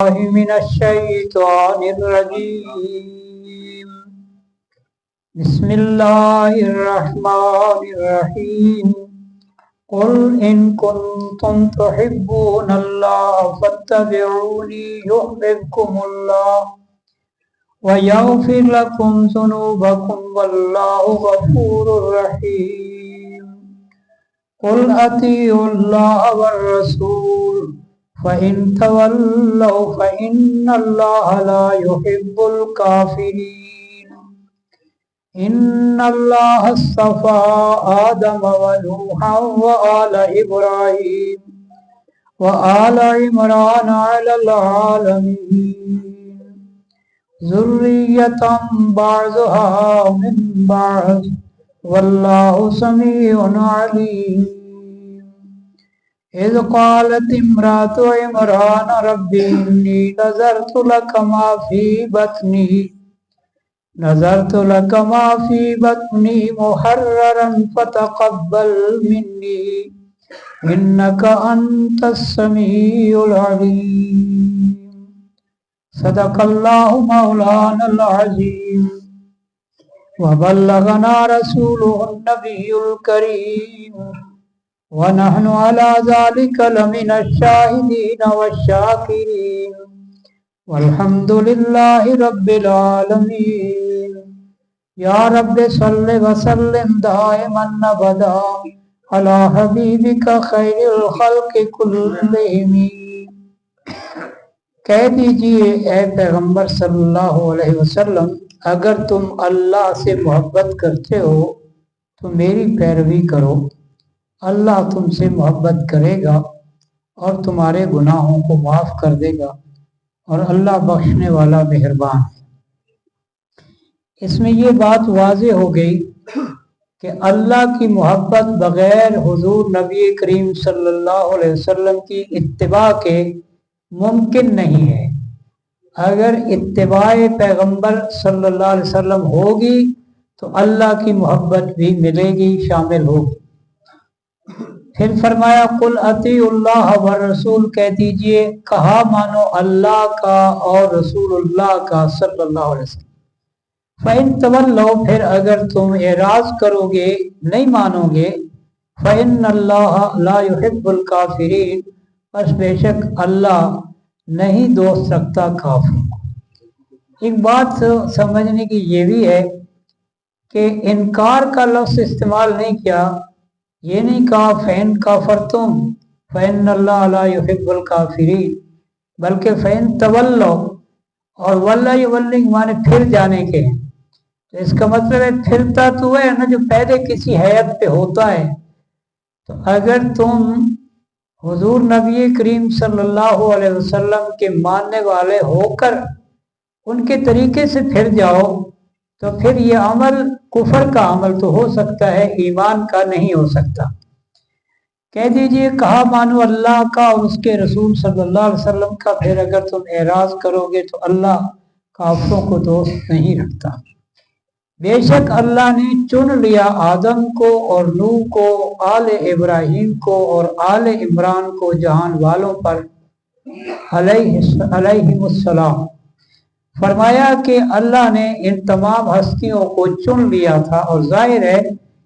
من الشيطان الرجيم. بسم الله الرحمن الرحيم. قل إن كنتم تحبون الله فاتبعوني يحببكم الله ويغفر لكم ذنوبكم والله غفور رحيم. قل أطيعوا الله والرسول فإن تولوا فإن الله لا يحب الكافرين. إن الله اصطفى آدم ونوحا وآل إبراهيم وآل عمران على العالمين ذرية بعضها من بعض والله سميع عليم. إذ قالت امرأة عمران رب إني نذرت لك ما في بطني محررا فتقبل مني إنك أنت السميع العليم. صدق الله مولانا العظيم وبلغنا رسوله النبي الكريم ونحن على ذلك لمن الشاهدين والشاكرين والحمد لله رب العالمين. يا رب صل وسلم دائما ابدا على حبيبك خير الخلق كلهم. کہہ دیجئے اے پیغمبر صلی اللہ علیہ وسلم، اگر تم اللہ سے محبت کرتے ہو تو میری پیروی کرو، اللہ تم سے محبت کرے گا اور تمہارے گناہوں کو معاف کر دے گا اور اللہ بخشنے والا مہربان ہے۔ اس میں یہ بات واضح ہو گئی کہ اللہ کی محبت بغیر حضور نبی کریم صلی اللہ علیہ وسلم کی اتباع کے ممکن نہیں ہے۔ اگر اتباع پیغمبر صلی اللہ علیہ وسلم ہوگی تو اللہ کی محبت بھی ملے گی، شامل ہوگی۔ پھر فرمایا قل اطیعوا اللہ والرسول، کہہ دیجئے کہا مانو اللہ کا اور رسول اللہ کا صلی اللہ علیہ وسلم۔ فَإِن تَوَلَّوْا، پھر اگر تم اعراض کرو گے، نہیں مانو گے، فَإِنَّ اللَّهَ لَا يُحِبُّ الْكَافِرِينَ، بس بے شک اللہ نہیں دوست رکھتا کافروں کو۔ ایک بات سمجھنے کی یہ بھی ہے کہ انکار کا لفظ استعمال نہیں کیا، یہ نہیں کہا فَإِن كَفَرْتُمْ فَإِنَّ اللَّهَ لَا يُحِبُّ الْكَافِرِينَ، بلکہ فَإِن تَوَلَّوْا، اور وَلَّا يُوَلِّنگ مانے پھر جانے کے ہیں، تو اس کا مطلب ہے پھرتا تو ہے نا، جو پہلے کسی حیت پہ ہوتا ہے۔ تو اگر تم حضور نبی کریم صلی اللہ علیہ وسلم کے ماننے والے ہو کر ان کے طریقے سے پھر جاؤ تو پھر یہ عمل کفر کا عمل تو ہو سکتا ہے، ایمان کا نہیں ہو سکتا۔ کہہ دیجئے کہا مانو اللہ کا اور اس کے رسول صلی اللہ علیہ وسلم کا، پھر اگر تم اعراض کرو گے تو اللہ کافروں کو دوست نہیں رکھتا۔ بے شک اللہ نے چن لیا آدم کو اور نوح کو، آل ابراہیم کو اور آل عمران کو جہان والوں پر علیہم السلام۔ فرمایا کہ اللہ نے ان تمام ہستیوں کو چن لیا تھا، اور ظاہر ہے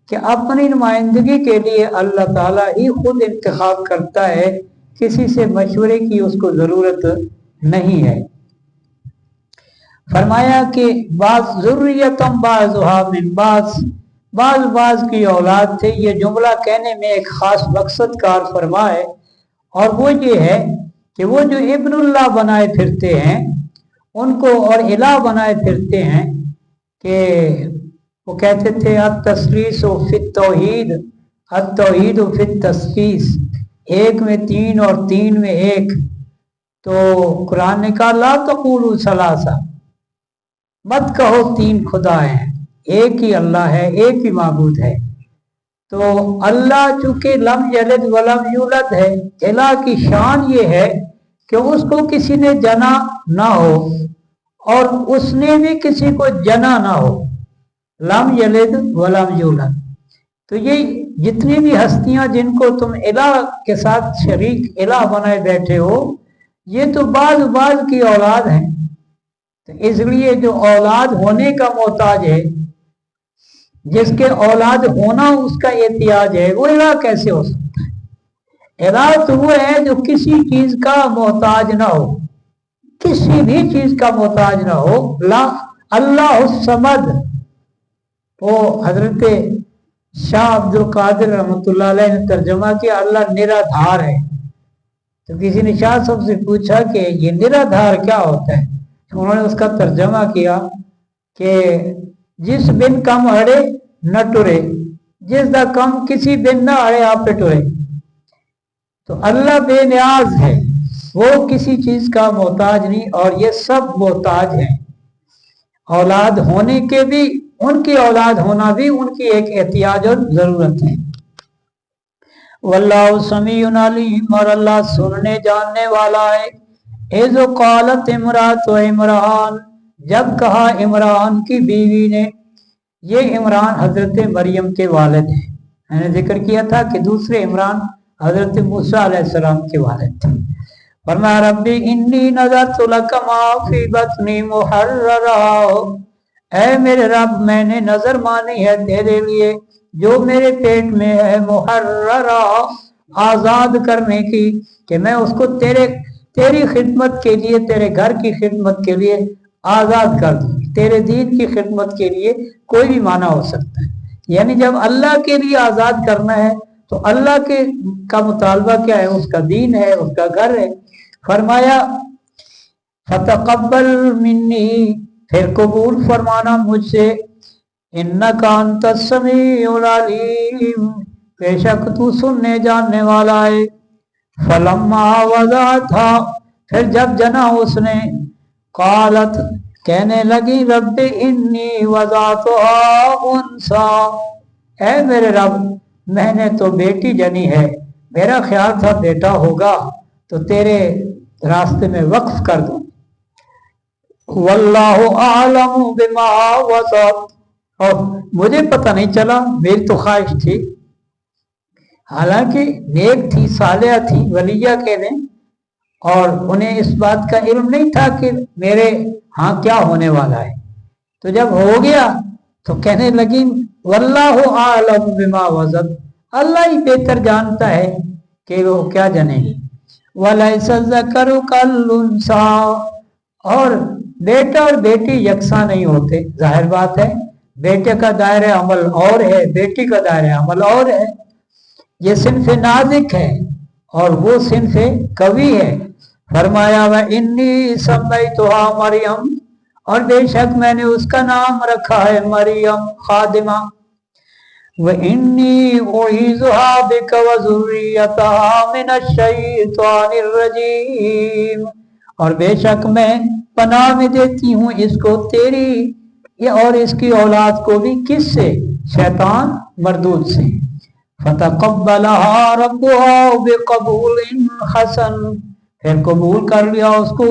کہ اپنی نمائندگی کے لیے اللہ تعالیٰ ہی خود انتخاب کرتا ہے، کسی سے مشورے کی اس کو ضرورت نہیں ہے۔ فرمایا کہ بعض ذریتم بعضها من بعض کی اولاد تھے۔ یہ جملہ کہنے میں ایک خاص مقصد کار فرمائے، اور وہ یہ ہے کہ وہ جو ابن اللہ بنائے پھرتے ہیں ان کو اور الہ بنائے پھرتے ہیں، کہ وہ کہتے تھے التثلیث فی التوحید، التوحید فی التثلیث، ایک میں تین اور تین میں ایک۔ تو قرآن نے کہا لا تقولوا ثلاثہ، مت کہو تین خدا ہیں، ایک ہی اللہ ہے، ایک ہی معبود ہے۔ تو اللہ چونکہ لم یلد ولم یولد ہے، الہ کی شان یہ ہے کہ اس کو کسی نے جنا نہ ہو اور اس نے بھی کسی کو جنا نہ ہو، لم یلد ولم یولد۔ تو یہ جتنی بھی ہستیاں جن کو تم الہ کے ساتھ شریک الہ بنائے بیٹھے ہو، یہ تو بعض کی اولاد ہیں، تو اس لیے جو اولاد ہونے کا محتاج ہے، جس کے اولاد ہونا اس کا احتیاج ہے، وہ الہ کیسے ہو سکتا ہے؟ الہ تو وہ ہے جو کسی چیز کا محتاج نہ ہو، کسی بھی چیز کا محتاج نہ ہو۔ لا اللہ الصمد، وہ حضرت شاہ عبد القادر رحمۃ اللہ علیہ نے ترجمہ کیا اللہ نرادھار ہے۔ تو کسی نے شاہ صاحب سے پوچھا کہ یہ نرادھار کیا ہوتا ہے؟ انہوں نے اس کا ترجمہ کیا کہ جس بن کم اڑے نہ ٹرے، جس دا کم کسی بن نہ اڑے آپ پہ ٹرے۔ تو اللہ بے نیاز ہے، وہ کسی چیز کا محتاج نہیں، اور یہ سب محتاج ہیں۔ اولاد ہونے کے بھی، ان کی اولاد ہونا بھی ان کی ایک احتیاج اور ضرورت ہے۔ واللہ سمیع علیم، اور اللہ سننے جاننے والا ہے۔ اذ قالت امرأۃ عمران، جب کہا عمران کی بیوی نے، یہ عمران حضرت مریم کے والد ہیں۔ میں نے ذکر کیا تھا کہ دوسرے عمران حضرت موسیٰ علیہ السلام کے والد تھے۔ فرمایا ربی انی نذرت لک ما فی بطنی محررا، اے میرے رب میں نے نظر مانی ہے تیرے لیے جو میرے پیٹ میں ہے، محررا آزاد کرنے کی، کہ میں اس کو تیری خدمت کے لیے، تیرے گھر کی خدمت کے لیے آزاد کر دوں۔ تیرے دین کی خدمت کے لیے کوئی بھی معنی ہو سکتا ہے، یعنی جب اللہ کے لیے آزاد کرنا ہے تو اللہ کا مطالبہ کیا ہے؟ اس کا دین ہے، اس کا گھر ہے۔ فرمایا فتقبل منی، پھر قبول فرمانا مجھ سے، انک انت السمیع العلیم، بے شک تو سننے جاننے والا ہے۔ فلما وضعتھا، پھر جب جنا اس نے، قالت، کہنے لگی، رب انی وضعتھا انثی، اے میرے رب میں نے تو بیٹی جنی ہے، میرا خیال تھا بیٹا ہوگا تو تیرے راستے میں وقف کر دوں۔ واللہ اعلم بما وضعت، اور مجھے پتہ نہیں چلا، میری تو خواہش تھی، حالانکہ نیک تھی، صالحہ تھی، ولیہ کے دیں، اور انہیں اس بات کا علم نہیں تھا کہ میرے ہاں کیا ہونے والا ہے۔ تو جب ہو گیا تو کہنے لگی واللہ اعلم بما وضعت، اللہ ہی بہتر جانتا ہے کہ وہ کیا جنے گی۔ وَلَيْسَ الذَّكَرُ كَالْأُنثَىٰ، اور بیٹا اور بیٹی یکساں نہیں ہوتے، ظاہر بات ہے، بیٹے کا دائرہ عمل اور ہے، بیٹی کا دائرہ عمل اور ہے۔ یہ صنف نازک ہے اور وہ صنف قوی ہے۔ فرمایا وَإِنِّي سَمَّيْتُهَا مریم، اور بے شک میں نے اس کا نام رکھا ہے مریم، خادمہ۔ وَإِنِّي أُعِيذُهَا بِكَ وَذُرِّيَّتَهَا مِنَ الشَّيْطَانِ الرَّجِيمِ، اور بے شک میں پناہ میں دیتی ہوں اس کو تیری اور اس کی اولاد کو بھی، کس سے؟ شیطان مردود سے۔ فَتَقَبَّلَهَا رَبُّهَا بِقَبُولٍ حَسَنٍ، پھر قبول کر لیا اس کو،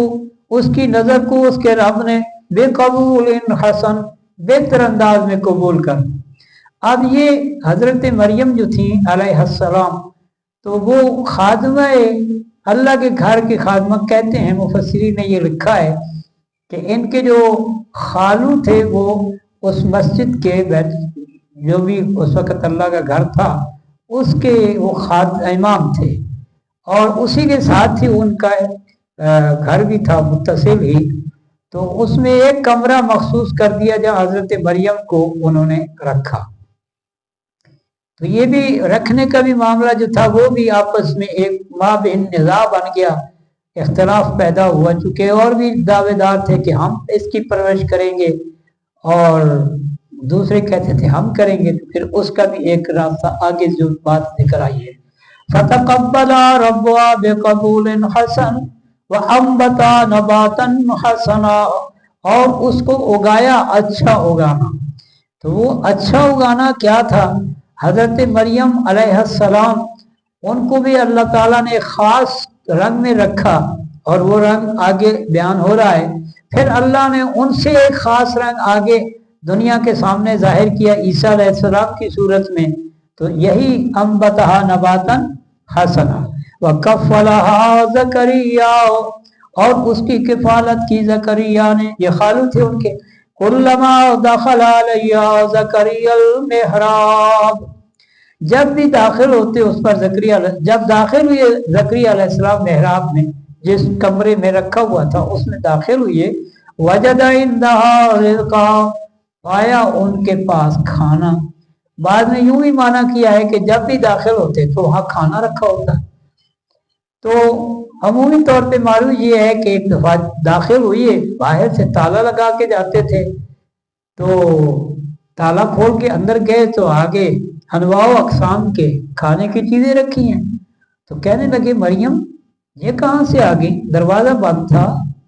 اس کی نظر کو اس کے رب نے، بِقَبُولٍ حَسَنٍ، بہتر انداز میں قبول کر۔ اب یہ حضرت مریم جو تھی علیہ السلام، تو وہ خادمہ اللہ کے گھر کی خادمہ کہتے ہیں، مفسرین نے یہ لکھا ہے کہ ان کے جو خالو تھے وہ اس مسجد کے جو بھی اس وقت اللہ کا گھر تھا اس کے وہ امام تھے، اور اسی کے ساتھ ہی ان کا گھر بھی تھا متصل ہی، تو اس میں ایک کمرہ مخصوص کر دیا جہاں حضرت مریم کو انہوں نے رکھا۔ تو یہ بھی رکھنے کا بھی معاملہ جو تھا وہ بھی آپس میں ایک مابین نزاع بن گیا، اختلاف پیدا ہوا، چونکہ اور بھی دعوے دار تھے کہ ہم اس کی پرورش کریں گے اور دوسرے کہتے تھے ہم کریں گے، تو پھر اس کا بھی ایک راستہ آگے جو بات ذکر آئی ہے۔ فَتَقَبَّلَا رَبُّهَا بِقَبُولٍ حَسَنٍ وَأَنبَتَا نَبَاتًا حَسَنًا، اور اس کو اگایا اچھا اگانا۔ تو وہ اچھا اگانا کیا تھا؟ حضرت مریم علیہ السلام، ان کو بھی اللہ تعالیٰ نے خاص رنگ میں رکھا، اور وہ رنگ آگے بیان ہو رہا ہے۔ پھر اللہ نے ان سے ایک خاص رنگ آگے دنیا کے سامنے ظاہر کیا عیسیٰ علیہ السلام کی صورت میں، تو یہی انبتہا نباتاً حسنا۔ وَكَفَّلَهَا زَكَرِيَّا، اور اس کی کفالت کی زکریا نے، یہ خالو تھے ان کے۔ کلما دخل علیہ زکریا المحراب، جب بھی داخل ہوتے اس پر زکریا، جب داخل ہوئے زکریا علیہ السلام محراب میں، جس کمرے میں رکھا ہوا تھا اس میں داخل ہوئے، وجد عندها رزقا، پایا ان کے پاس کھانا۔ بعد میں یوں ہی معنی کیا ہے کہ جب بھی داخل ہوتے تو وہاں کھانا رکھا ہوتا۔ تو عمومی طور پہ معلوم یہ ہے کہ ایک دفعہ داخل ہوئے، باہر سے تالا لگا کے جاتے تھے، تو تالا کھول کے اندر گئے تو آگے انواع و اقسام کے کھانے کی چیزیں رکھی ہیں۔ تو کہنے لگے مریم یہ کہاں سے آ گئی؟ دروازہ بند تھا،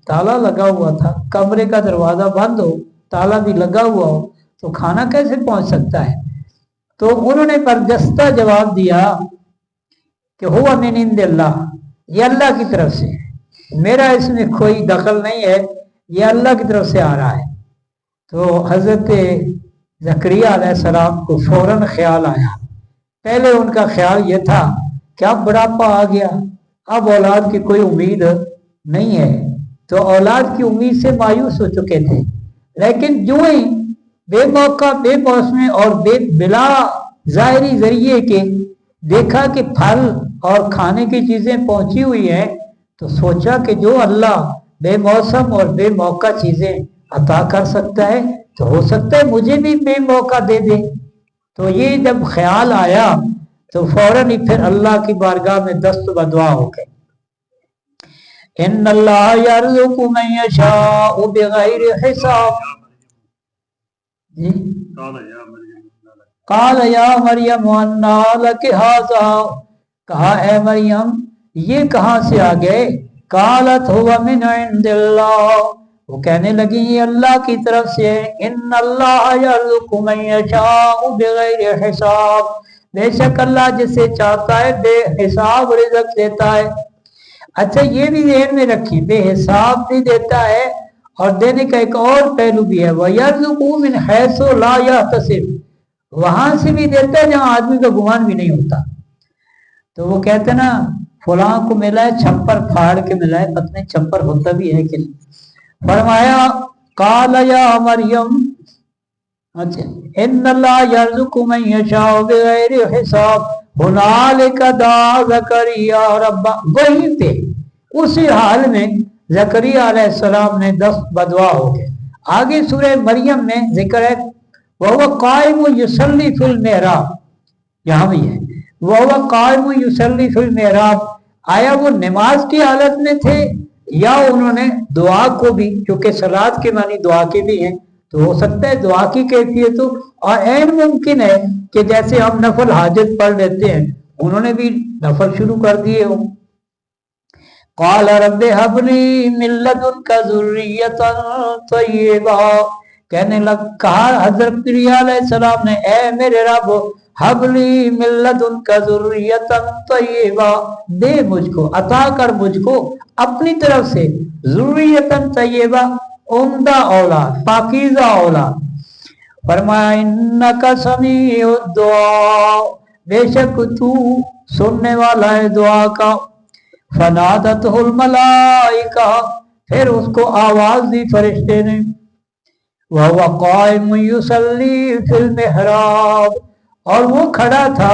تالا لگا ہوا تھا، کمرے کا دروازہ بند ہو، تالا بھی لگا ہوا ہو تو کھانا کیسے پہنچ سکتا ہے؟ تو انہوں نے برجستہ جواب دیا کہ ہوا من عند اللہ، یہ اللہ کی طرف سے، میرا اس میں کوئی دخل نہیں ہے، یہ اللہ کی طرف سے آ رہا ہے۔ تو حضرت زکریا علیہ السلام کو فوراً خیال آیا۔ پہلے ان کا خیال یہ تھا کہ اب بڑھاپا آ گیا، اب اولاد کی کوئی امید نہیں ہے، تو اولاد کی امید سے مایوس ہو چکے تھے۔ لیکن جو ہی بے موقع، بے موسم اور بلا ظاہری ذریعے کے دیکھا کہ پھل اور کھانے کی چیزیں پہنچی ہوئی ہیں، تو سوچا کہ جو اللہ بے موسم اور بے موقع چیزیں عطا کر سکتا ہے تو ہو سکتا ہے مجھے بھی بے موقع دے دے۔ تو یہ جب خیال آیا تو فوراً ہی پھر اللہ کی بارگاہ میں دست بدعا ہو گئے۔ ان اللہ یرزق من یشاء بغیر حساب، جی قال یا مریم انا لک ھذا، کہا اے مریم یہ کہاں سے آ گئے؟ قالت هو من عند اللہ، وہ کہنے لگی یہ اللہ کی طرف سے ہے۔ ان اللہ یرزق من یشاء بغیر حساب، بے شک اللہ جسے چاہتا ہے بے حساب رزق دیتا ہے۔ اچھا یہ بھی ذہن میں رکھیں، بے حساب بھی دیتا ہے اور دینے کا ایک اور پہلو بھی ہے، وَيَرْزُقُ مِنْ حَيْثُ لَا يَحْتَسِبُ، وہاں سے بھی دیتا ہے جہاں آدمی کا گمان بھی نہیں ہوتا۔ تو وہ کہتے ہیں نا فلاں کو ملا ہے چھپر پھاڑ کے ملا ہے، پتہ نہیں چھپر ہوتا بھی ہے کہ نہیں۔ فرمایا قال یا مریم، اچھا ان اللہ یرزق من یشاء بغیر حساب، ہنالک دعا زکریا ربہ، وہیں پہ اسی حال میں زکریا علیہ السلام نے دست بدعا ہو گئے۔ آگے سورہ مریم میں ذکر ہے وَهُوَ قَائِمٌ يُصَلِّي فِي الْمِحْرَابِ، یہاں بھی ہے وَهُوَ قَائِمٌ يُصَلِّي فِي الْمِحْرَابِ، آیا وہ نماز کی حالت میں تھے یا انہوں نے دعا کو بھی، چونکہ صلاۃ کے معنی دعا کے بھی ہیں، تو ہو سکتا ہے دعا کی کیفیت ہو، اور عین ممکن ہے کہ جیسے ہم نفل حاجت پڑھ لیتے ہیں انہوں نے بھی نفل شروع کر دیے ہوں۔ قال رب هب لي من لدنك ذرية طيبة، کہنے لگ کہا حضرت زکریا علیہ السلام نے اے میرے رب هب لي من لدنك ذرية طيبة، دے مجھ کو، عطا کر مجھ کو اپنی طرف سے ذریۃ طیبہ، عمدہ اولاد، پاکیزہ اولاد۔ فرمایا انک سمیع الدعاء، بے شک تو سننے والا ہے دعا کا۔ فنادتہ الملائکہ، پھر اس کو آواز دی فرشتے نے، وہو قائم یصلی فی المحراب، اور وہ کھڑا تھا،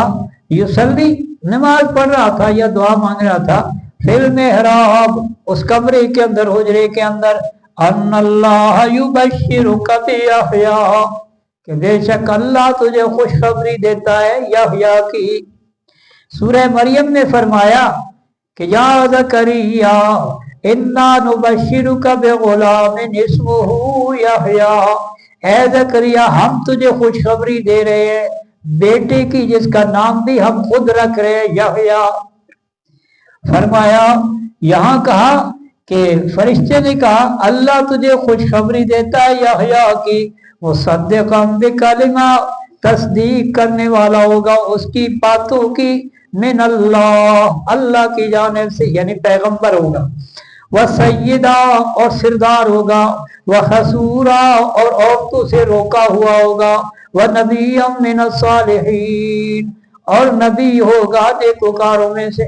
یصلی نماز پڑھ رہا تھا یا دعا مانگ رہا تھا، فی المحراب اس کمرے کے اندر، حجرے کے اندر، ان اللہ یبشرک بیحییٰ، کہ بے شک اللہ تجھے خوشخبری دیتا ہے یحییٰ کی۔ سورہ مریم میں فرمایا کہ یا زکریا انا نبشرک بغلام اسمہ یحییٰ، اے زکریا ہم تجھے خوشخبری دے رہے ہیں بیٹے کی جس کا نام بھی ہم خود رکھ رہے ہیں یحییٰ۔ فرمایا یہاں کہا کہ فرشتے نے کہا اللہ تجھے خوشخبری دیتا ہے یحییٰ کی، مصدقا بکلمہ، تصدیق کرنے والا ہوگا اس کی باتوں کی، من اللہ، اللہ کی جانب سے، یعنی پیغمبر ہوگا، وسیدہ اور سردار ہوگا، وحصورا اور عورتوں سے روکا ہوا ہوگا، ونبی من الصالحین اور نبی ہوگا نیکوکاروں میں سے۔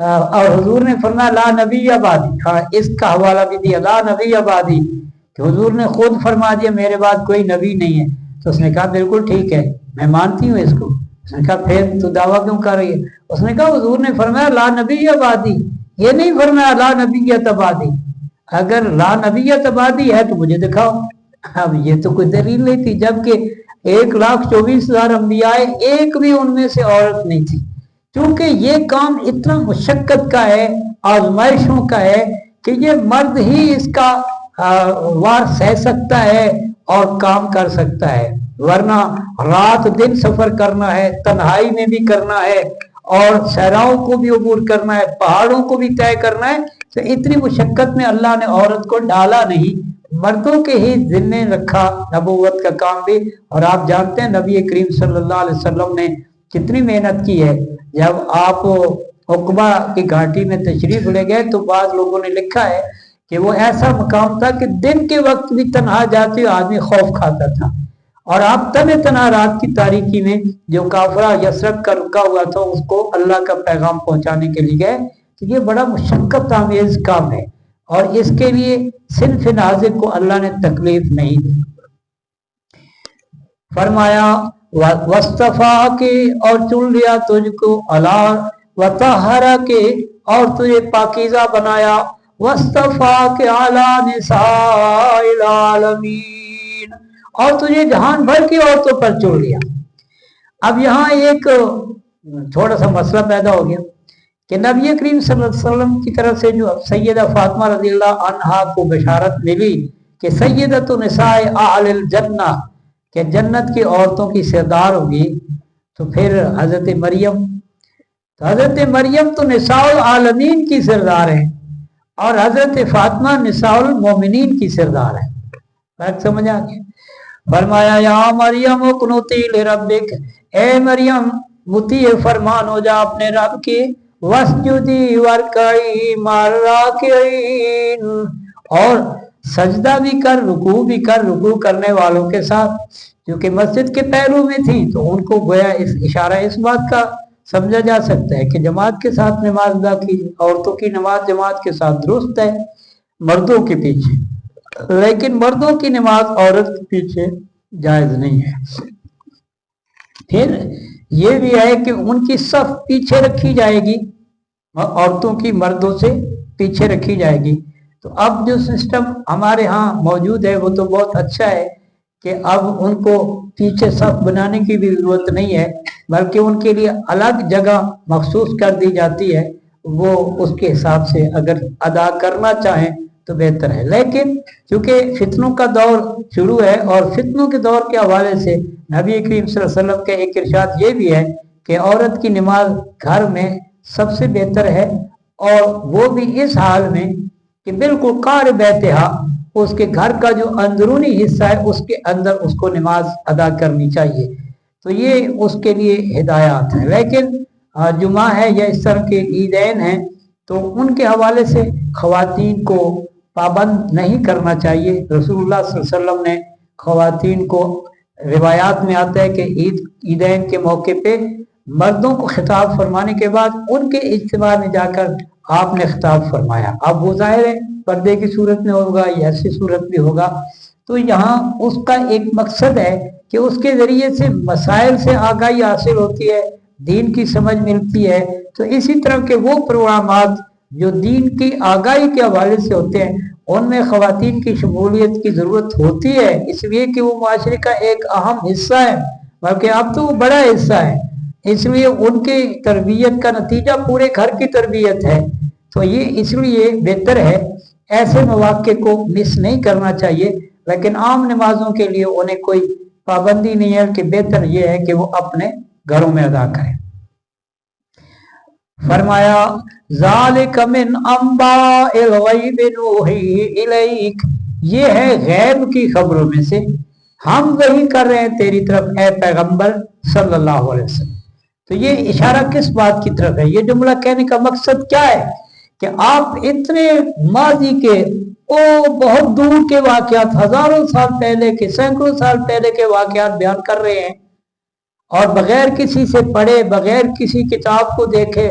اور حضور نے فرمایا لا نبی آبادی، ہاں اس کا حوالہ بھی دیا لا نبی آبادی، کہ حضور نے خود فرما دیا میرے بعد کوئی نبی نہیں ہے۔ تو اس نے کہا بالکل ٹھیک ہے، میں مانتی ہوں اس کو۔ اس نے کہا پھر تو دعویٰ کیوں کر رہی ہے؟ اس نے کہا حضور نے فرمایا لا نبی آبادی، یہ نہیں فرمایا لا نبیت آبادی۔ اگر لا نبیت آبادی ہے تو مجھے دکھاؤ۔ اب یہ تو کوئی دلیل نہیں تھی، جبکہ 1,24,000 انبیاء، ایک بھی ان میں سے عورت نہیں تھی۔ کیونکہ یہ کام اتنا مشقت کا ہے، آزمائشوں کا ہے، کہ یہ مرد ہی اس کا وار سہ سکتا ہے اور کام کر سکتا ہے، ورنہ رات دن سفر کرنا ہے، تنہائی میں بھی کرنا ہے، اور صحراؤں کو بھی عبور کرنا ہے، پہاڑوں کو بھی طے کرنا ہے۔ تو اتنی مشقت میں اللہ نے عورت کو ڈالا نہیں، مردوں کے ہی ذمے رکھا نبوت کا کام بھی۔ اور آپ جانتے ہیں نبی کریم صلی اللہ علیہ وسلم نے کتنی محنت کی ہے۔ جب آپ عقبہ کی گھاٹی میں تشریف لے گئے تو بعض لوگوں نے لکھا ہے کہ وہ ایسا مقام تھا کہ دن کے وقت بھی تنہا جاتے آدمی خوف کھاتا تھا، اور آپ تنہا رات کی تاریکی میں جو کافرہ یسرب کا رکا ہوا تھا اس کو اللہ کا پیغام پہنچانے کے لیے گئے۔ تو یہ بڑا مشقت آمیز کام ہے، اور اس کے لیے صنف نازک کو اللہ نے تکلیف نہیں دی۔ فرمایا وصطفیٰ کے اور چن لیا تجھ کو علا وطہرا کے اور تجھے پاکیزہ بنایا وصطفیٰ کے علی نساء العالمین اور تجھے جہان بھر کی عورتوں پر چن لیا۔ اب یہاں ایک تھوڑا سا مسئلہ پیدا ہو گیا کہ نبی کریم صلی اللہ علیہ وسلم کی طرف سے جو سیدہ فاطمہ رضی اللہ عنہا کو بشارت ملی کہ سیدۃ نساء اہل الجنہ، کہ جنت کی عورتوں کی سردار ہوگی، تو پھر حضرت مریم تو نساء العالمین کی سردار ہیں، اور حضرت فاطمہ نساء المومنین کی سردار ہیں۔ فرق سمجھ آ گیا؟ فرمایا یا مریم اقنتی لربک، اے مریم مطیع فرمان ہو جا اپنے رب کی، واسجدی وارکعی مع الراکعین، اور سجدہ بھی کر، رکوع بھی کر، رکوع کرنے والوں کے ساتھ۔ کیونکہ مسجد کے پہلو میں تھی تو ان کو گویا اس اشارہ اس بات کا سمجھا جا سکتا ہے کہ جماعت کے ساتھ نماز ادا کی، عورتوں کی نماز جماعت کے ساتھ درست ہے مردوں کے پیچھے، لیکن مردوں کی نماز عورت کے پیچھے جائز نہیں ہے۔ پھر یہ بھی ہے کہ ان کی صف پیچھے رکھی جائے گی، عورتوں کی مردوں سے پیچھے رکھی جائے گی۔ تو اب جو سسٹم ہمارے ہاں موجود ہے وہ تو بہت اچھا ہے کہ اب ان کو پیچھے صف بنانے کی بھی ضرورت نہیں ہے، بلکہ ان کے لیے الگ جگہ مخصوص کر دی جاتی ہے، وہ اس کے حساب سے اگر ادا کرنا چاہیں تو بہتر ہے۔ لیکن چونکہ فتنوں کا دور شروع ہے، اور فتنوں کے دور کے حوالے سے نبی کریم صلی اللہ علیہ وسلم کا ایک ارشاد یہ بھی ہے کہ عورت کی نماز گھر میں سب سے بہتر ہے، اور وہ بھی اس حال میں کہ بالکل قار بیتہا، اس کے گھر کا جو اندرونی حصہ ہے اس کے اندر اس کو نماز ادا کرنی چاہیے۔ تو یہ اس کے لیے ہدایات ہیں۔ لیکن جمعہ ہے یا اس طرح کے عیدین ہیں تو ان کے حوالے سے خواتین کو پابند نہیں کرنا چاہیے۔ رسول اللہ صلی اللہ علیہ وسلم نے خواتین کو، روایات میں آتا ہے کہ عیدین کے موقع پہ مردوں کو خطاب فرمانے کے بعد ان کے اجتماع میں جا کر آپ نے خطاب فرمایا۔ اب وہ ظاہر ہے پردے کی صورت میں ہوگا یا ایسی صورت بھی ہوگا، تو یہاں اس کا ایک مقصد ہے کہ اس کے ذریعے سے مسائل سے آگاہی حاصل ہوتی ہے، دین کی سمجھ ملتی ہے۔ تو اسی طرح کے وہ پروگرامات جو دین کی آگاہی کے حوالے سے ہوتے ہیں ان میں خواتین کی شمولیت کی ضرورت ہوتی ہے، اس لیے کہ وہ معاشرے کا ایک اہم حصہ ہے، بلکہ اب تو وہ بڑا حصہ ہے، اس لیے ان کی تربیت کا نتیجہ پورے گھر کی تربیت ہے۔ تو یہ اس لیے بہتر ہے ایسے مواقع کو مس نہیں کرنا چاہیے، لیکن عام نمازوں کے لیے انہیں کوئی پابندی نہیں ہے، کہ بہتر یہ ہے کہ وہ اپنے گھروں میں ادا کریں۔ فرمایا ذالک من انباء الغیب نوحی الیک، یہ ہے غیب کی خبروں میں سے ہم وحی کر رہے ہیں تیری طرف اے پیغمبر صلی اللہ علیہ وسلم۔ تو یہ اشارہ کس بات کی طرف ہے؟ یہ جملہ کہنے کا مقصد کیا ہے کہ آپ اتنے ماضی کے بہت دور کے واقعات، ہزاروں سال پہلے کے، سینکڑوں سال پہلے کے واقعات بیان کر رہے ہیں، اور بغیر کسی سے پڑھے، بغیر کسی کتاب کو دیکھے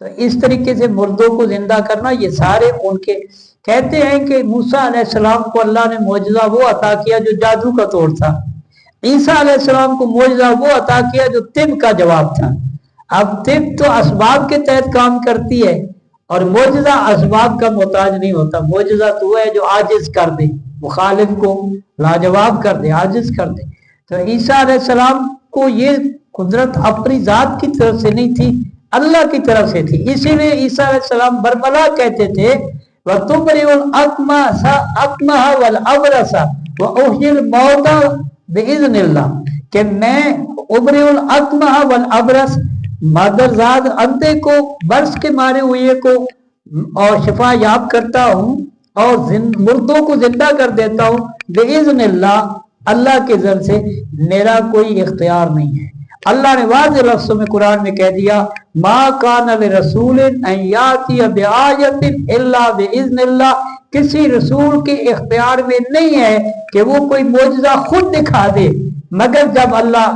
تو اس طریقے سے مردوں کو زندہ کرنا یہ سارے ان کے کہتے ہیں کہ موسیٰ علیہ السلام کو اللہ نے معجزہ وہ عطا کیا جو جادو کا طور تھا، عیسیٰ علیہ السلام کو معجزہ وہ عطا کیا جو طب کا جواب تھا۔ اب طب تو اسباب کے تحت کام کرتی ہے اور معجزہ اسباب کا محتاج نہیں ہوتا، معجزہ تو ہے جو عاجز کر دے، مخالف کو لاجواب کر دے، عاجز کر دے۔ تو عیسیٰ علیہ السلام کو یہ قدرت اپنی ذات کی طرف سے نہیں تھی، اللہ کی طرف سے تھی، اسی لیے عیسیٰ علیہ السلام برملا کہتے تھے وَتُبْرِئُ الْأَكْمَحَ وَالْأَبْرَصَ وَأُحْيِي الْمَوْتَى بِإِذْنِ اللَّهِ کہ میں اُبْرِئُ الْأَكْمَحَ وَالْأَبْرَص مادرزاد اندھے کو، برس کے مارے ہوئے کو اور شفا یاب کرتا ہوں اور مردوں کو زندہ کر دیتا ہوں بِإِذْنِ اللَّهِ، اللہ کے ذن سے، میرا کوئی اختیار نہیں ہے۔ اللہ نے واضح لفظوں میں قرآن میں کہہ دیا ما کان لرسول ان یاتی بآیۃ الا باذن اللہ، کسی رسول کے اختیار میں نہیں ہے کہ وہ کوئی معجزہ خود دکھا دے مگر جب اللہ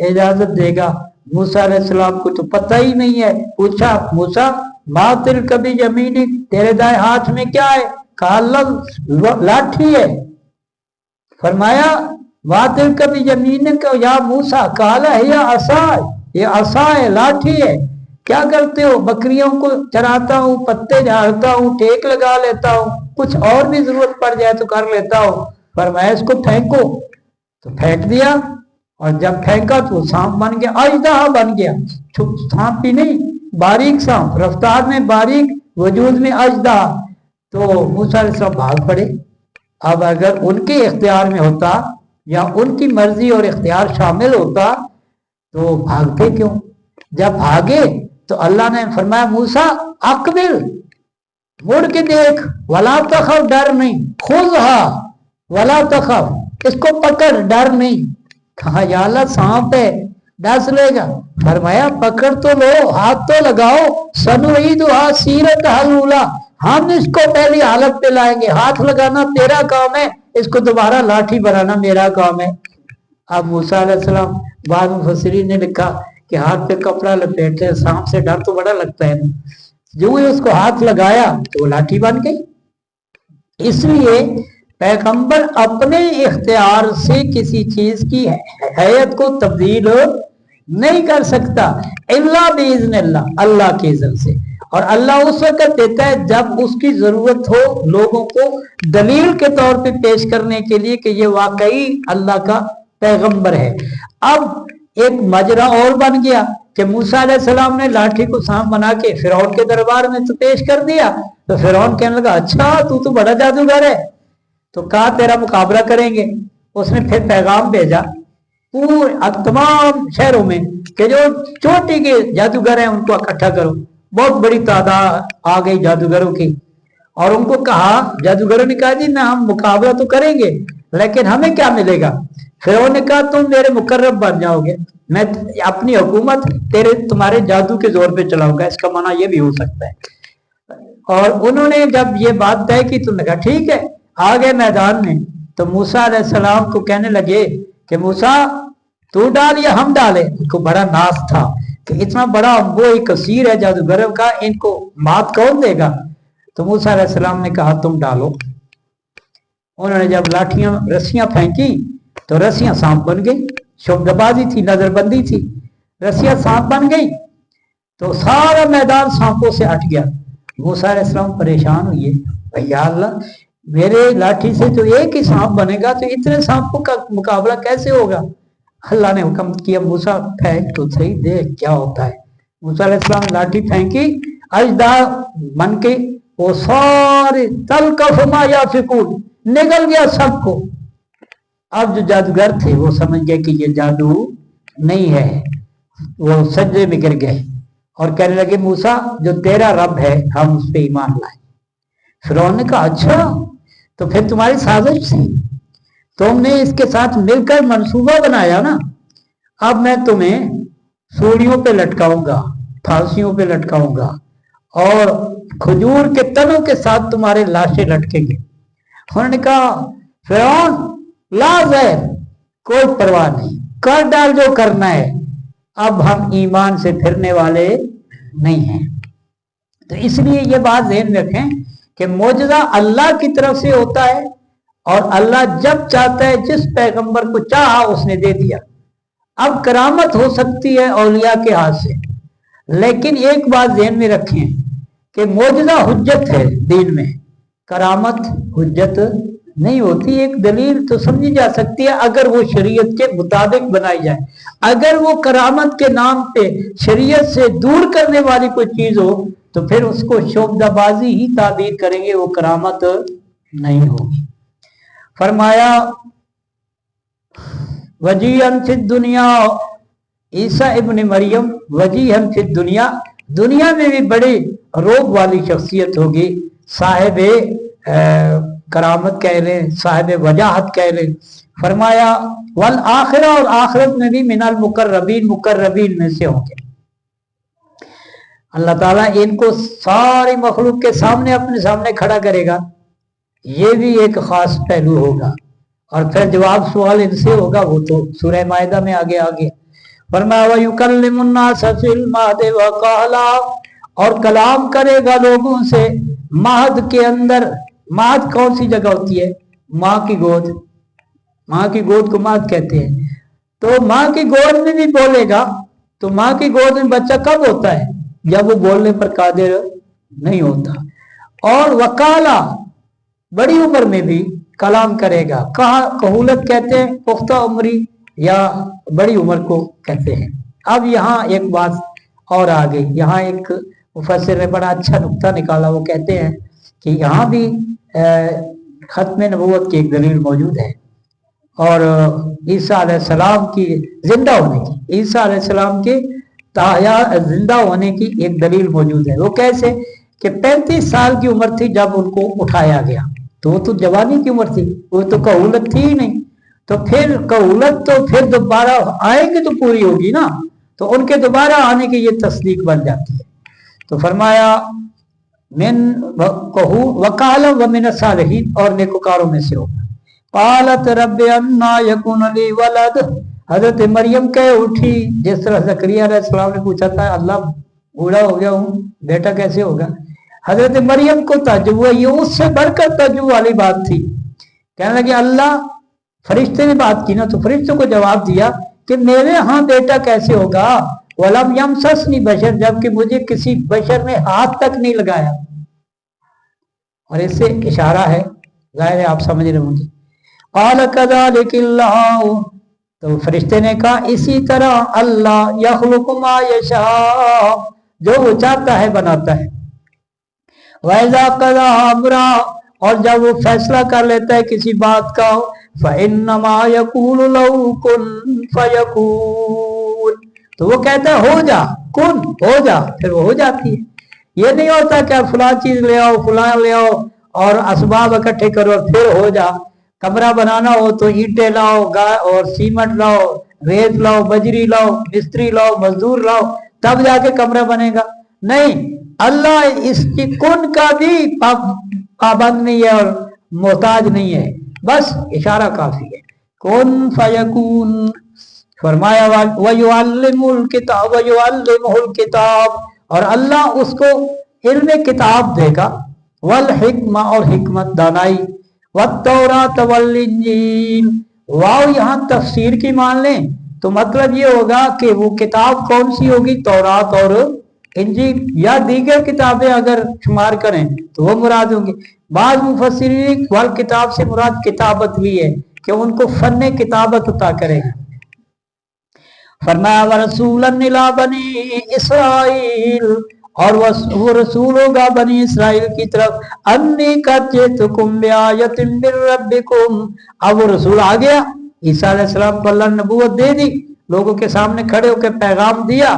اجازت دے گا۔ موسیٰ علیہ السلام کو تو پتہ ہی نہیں ہے، پوچھا موسیٰ ما تلک بیمینک، تیرے دائیں ہاتھ میں کیا ہے؟ کہا اللہ لاٹھی ہے۔ فرمایا واتل کبھی زمین کو یا موسیٰ کالا ہے یا عصا، یہ عصا ہے، لاٹھی ہے، کیا کرتے ہو؟ بکریوں کو چراتا ہوں، پتے جھاڑتا ہوں، ٹیک لگا لیتا ہوں، کچھ اور بھی ضرورت پڑ جائے تو کر لیتا ہوں۔ فرمایا اس کو پھینکو، تو پھینک دیا اور جب پھینکا تو سانپ بن گیا، اژدہا بن گیا، سانپ بھی نہیں، باریک سانپ، رفتار میں باریک، وجود میں اژدہا۔ تو موسیٰ علیہ السلام بھاگ پڑے۔ اب اگر ان کے اختیار میں ہوتا یا ان کی مرضی اور اختیار شامل ہوتا تو بھاگتے کیوں؟ جب بھاگے تو اللہ نے فرمایا موسیٰ اقبل، مڑ کے دیکھ، ولا تخف، ڈر نہیں، خذھا ولا تخف، اس کو پکڑ، ڈر نہیں۔ کہا یا اللہ سانپ ہے، ڈس لے گا۔ فرمایا پکڑ تو لو، ہاتھ تو لگاؤ، سنعیدھا سیرتھا الاولیٰ، ہم اس کو پہلی حالت پہ لائیں گے، ہاتھ لگانا تیرا کام ہے، اس کو دوبارہ لاٹھی بنانا میرا کام ہے۔ اب موسیٰ علیہ السلام، بعض مفسرین نے لکھا کہ ہاتھ پہ کپڑا لپیٹے، سانپ سے ڈر تو بڑا لگتا ہے، جو ہی اس کو ہاتھ لگایا تو وہ لاٹھی بن گئی۔ اس لیے پیغمبر اپنے اختیار سے کسی چیز کی حیت کو تبدیل نہیں کر سکتا الا باذن اللہ، اللہ کے اذن سے، اور اللہ اس وقت دیتا ہے جب اس کی ضرورت ہو لوگوں کو دلیل کے طور پہ پیش کرنے کے لیے کہ یہ واقعی اللہ کا پیغمبر ہے۔ اب ایک ماجرا اور بن گیا کہ موسیٰ علیہ السلام نے لاٹھی کو سانپ بنا کے فرعون کے دربار میں تو پیش کر دیا، تو فرعون کہنے لگا اچھا تو بڑا جادوگر ہے، تو کہا تیرا مقابلہ کریں گے۔ اس نے پھر پیغام بھیجا پورے تمام شہروں میں کہ جو چوٹی کے جادوگر ہیں ان کو اکٹھا کرو۔ بہت بڑی تعداد آ گئی جادوگروں کی، اور ان کو کہا، جادوگروں نے کہا جی نہ ہم مقابلہ تو کریں گے لیکن ہمیں کیا ملے گا؟ فرعون نے کہا تم میرے مقرب بن جاؤ گے، میں اپنی حکومت تمہارے جادو کے زور پہ چلاؤں گا، اس کا معنی یہ بھی ہو سکتا ہے۔ اور انہوں نے جب یہ بات طے کی تو نے کہا ٹھیک ہے، آ گئے میدان میں۔ تو موسیٰ علیہ السلام کو کہنے لگے کہ موسیٰ تو ڈال یا ہم ڈالے؟ ان کو بڑا ناز تھا کہ اتنا بڑا وہ کثیر ہے جادوگروں کا، ان کو مات کون دے گا؟ تو موسیٰ علیہ السلام نے کہا تم ڈالو۔ انہوں نے جب لاٹھیاں رسیاں پھینکی تو رسیاں سانپ بن گئی، شبہ بازی تھی، نظر بندی تھی، رسیاں سانپ بن گئی، تو سارا میدان سانپوں سے ہٹ گیا۔ موسیٰ علیہ السلام پریشان ہوئے، یا اللہ میرے لاٹھی سے تو ایک ہی سانپ بنے گا، تو اتنے سانپوں کا مقابلہ کیسے ہوگا؟ اللہ نے حکم کیا موسیٰ پھینک تو صحیح، دیکھ کیا ہوتا ہے۔ موسیٰ علیہ السلام نے لاٹھی پھینکی، اژدہا بن کے وہ سارے تلقف ما یافکون، نگل گیا سب کو۔ اب جو جادوگر تھے وہ سمجھ گئے کہ یہ جادو نہیں ہے، وہ سجدے میں گر گئے اور کہنے لگے موسیٰ جو تیرا رب ہے ہم اس پہ ایمان لائیں۔ فرعون نے کہا اچھا تو پھر تمہاری سازش تھی، تم نے اس کے ساتھ مل کر منصوبہ بنایا نا، اب میں تمہیں سوڑیوں پہ لٹکاؤں گا، پھانسیوں پہ لٹکاؤں گا، اور کھجور کے تنوں کے ساتھ تمہارے لاشیں لٹکیں گے۔ انہوں نے کہا فرعون لا زیر، کوئی پرواہ نہیں، کر ڈال جو کرنا ہے، اب ہم ایمان سے پھرنے والے نہیں ہیں۔ تو اس لیے یہ بات ذہن میں رکھیں کہ معجزہ اللہ کی طرف سے ہوتا ہے، اور اللہ جب چاہتا ہے جس پیغمبر کو چاہا اس نے دے دیا۔ اب کرامت ہو سکتی ہے اولیاء کے ہاتھ سے، لیکن ایک بات ذہن میں رکھیں کہ معجزہ حجت ہے دین میں، کرامت حجت نہیں ہوتی۔ ایک دلیل تو سمجھی جا سکتی ہے اگر وہ شریعت کے مطابق بنائی جائے، اگر وہ کرامت کے نام پہ شریعت سے دور کرنے والی کوئی چیز ہو تو پھر اس کو شعبدہ بازی ہی تعبیر کریں گے، وہ کرامت نہیں ہوگی۔ فرمایا وجیہن فی الدنیا، عیسیٰ ابن مریم وجیہن فی الدنیا، دنیا میں بھی بڑی روب والی شخصیت ہوگی، صاحب کرامت کہہ لیں، صاحب وجاہت کہہ لیں۔ فرمایا والآخرہ، اور آخرت میں بھی من المقربین، مقربین میں سے ہوں گے۔ اللہ تعالیٰ ان کو ساری مخلوق کے سامنے اپنے سامنے کھڑا کرے گا، یہ بھی ایک خاص پہلو ہوگا، اور پھر جواب سوال ان سے ہوگا، وہ تو سورہ مائدہ میں آگے فرمایا وَيُكَلِّمُ النَّاسَ فِي الْمَهْدِ وَقَهْلًا، اور کلام کرے گا لوگوں سے مہد کے اندر۔ مہد کون سی جگہ ہوتی ہے؟ ماں کی گود، ماں کی گود کو مہد کہتے ہیں۔ تو ماں کی گود میں بھی بولے گا، تو ماں کی گود میں بچہ کب ہوتا ہے؟ جب وہ بولنے پر قادر نہیں ہوتا۔ اور وکالا، بڑی عمر میں بھی کلام کرے گا۔ کہولت کہتے ہیں پختہ عمری یا بڑی عمر کو کہتے ہیں۔ اب یہاں ایک بات اور آ گئی، یہاں ایک مفسر نے بڑا اچھا نقطہ نکالا، وہ کہتے ہیں کہ یہاں بھی ختم نبوت کی ایک دلیل موجود ہے، اور عیسیٰ علیہ السلام کی زندہ ہونے کی، عیسیٰ علیہ السلام کے زندہ ہونے کی ایک دلیل موجود ہے۔ وہ کیسے کہ 35 سال کی عمر تھی جب ان کو اٹھایا گیا، تو وہ تو جوانی کی عمر تھی، وہ تو کہولت تھی ہی نہیں، تو پھر کہولت تو پھر دوبارہ آئیں گے تو پوری ہوگی نا، تو ان کے دوبارہ آنے کی یہ تصدیق بن جاتی ہے۔ تو فرمایا من وقال ومن الصالحین، اور نیکوکاروں میں سے ہوگا۔ قالت رب انا یکون لی ولد، حضرت مریم کہہ اٹھی، جس طرح زکریا علیہ السلام نے پوچھا تھا اللہ بوڑھا ہو گیا ہوں بیٹا کیسے ہوگا، حضرت مریم کو تعجب ہوا، یہ اس سے بڑھ کر تعجب والی بات تھی۔ کہنے لگے اللہ، فرشتے نے بات کی نا، تو فرشتوں کو جواب دیا کہ میرے ہاں بیٹا کیسے ہوگا، وَلَمْ يَمْسَسْنِ بَشَرٌ، جبکہ مجھے کسی بشر نے ہاتھ تک نہیں لگایا۔ اور اس سے اشارہ ہے، ظاہر ہے آپ سمجھ رہے ہوں گے۔ قَالَ كَذَلِكِ اللَّهُ، تو فرشتے نے کہا اسی طرح اللہ يَخْلُقُ مَا يَشَاءُ، جو وہ چاہتا ہے بناتا ہے۔ وَإِذَا قَضَىٰ أَمْرًا، اور جب وہ فیصلہ کر لیتا ہے کسی بات کا، فَإِنَّمَا يَقُولُ لَهُ كُن فَيَكُونُ، تو وہ کہتا ہے ہو جا، کن ہو جا، پھر وہ ہو جاتی ہے۔ یہ نہیں ہوتا کہ فلاں چیز لے آؤ، فلاں لے آؤ اور اسباب اکٹھے کرو اور پھر ہو جا۔ کمرہ بنانا ہو تو اینٹیں لاؤ اور سیمنٹ لاؤ، ریت لاؤ، بجری لاؤ، مستری لاؤ، مزدور لاؤ، تب جا کے کمرہ بنے گا، نہیں۔ اللہ اس کی کن کا بھی پابند نہیں ہے اور محتاج نہیں ہے، بس اشارہ کافی ہے، کن فیکون۔ فرمایا وَيُعَلِّمُ الْكِتَابَ وَيُعَلِّمُهُ الْكِتَابَ، اور اللہ اس کو علم کتاب دے گا، والحکمہ، اور حکمت دانائی، والتوراۃ والانجیل، واو یہاں تفسیر کی مان لیں تو مطلب یہ ہوگا کہ وہ کتاب کون سی ہوگی، تورات اور انجیل، یا دیگر کتابیں اگر شمار کریں تو وہ مراد ہوں گی۔ بعض مفسرین والکتاب سے مراد کتابت بھی ہے کہ ان کو فن کتابت عطا کرے گا۔ فرمایا وَرَسُولًا إِلَىٰ بَنِي إِسْرَائِيلَ، اور وہ رسول ہوگا بنی اسرائیل کی طرف، اَنِّي قَدْ جِئْتُكُم بِآیَةٍ مِّن رَّبِّكُمْ، اب وہ رسول آ گیا، عیسیٰ علیہ السلام کو اللہ نے نبوت دے دی، لوگوں کے سامنے کھڑے ہو کے پیغام دیا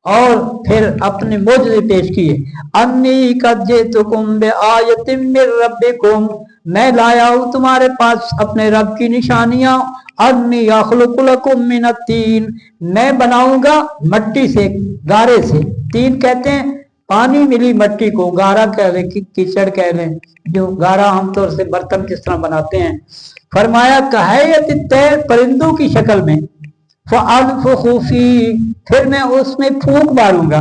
اور پھر اپنے معجزے پیش کیے۔ اَنِّي قَدْ جِئْتُكُم بِآیَةٍ مِّن رَّبِّكُمْ، میں لایا ہوں تمہارے پاس اپنے رب کی نشانیاں، انی اخلق لکم من الطین، میں بناؤں گا مٹی سے، گارے سے، تین کہتے ہیں پانی ملی مٹی کو، گارا کہہ لیں، کیچڑ کہہ لیں، جو گارا عام طور سے برتن کس طرح بناتے ہیں۔ فرمایا کہیت الطیر، پرندوں کی شکل میں، فانفخ فیہ، پھر میں اس میں پھونک ماروں گا،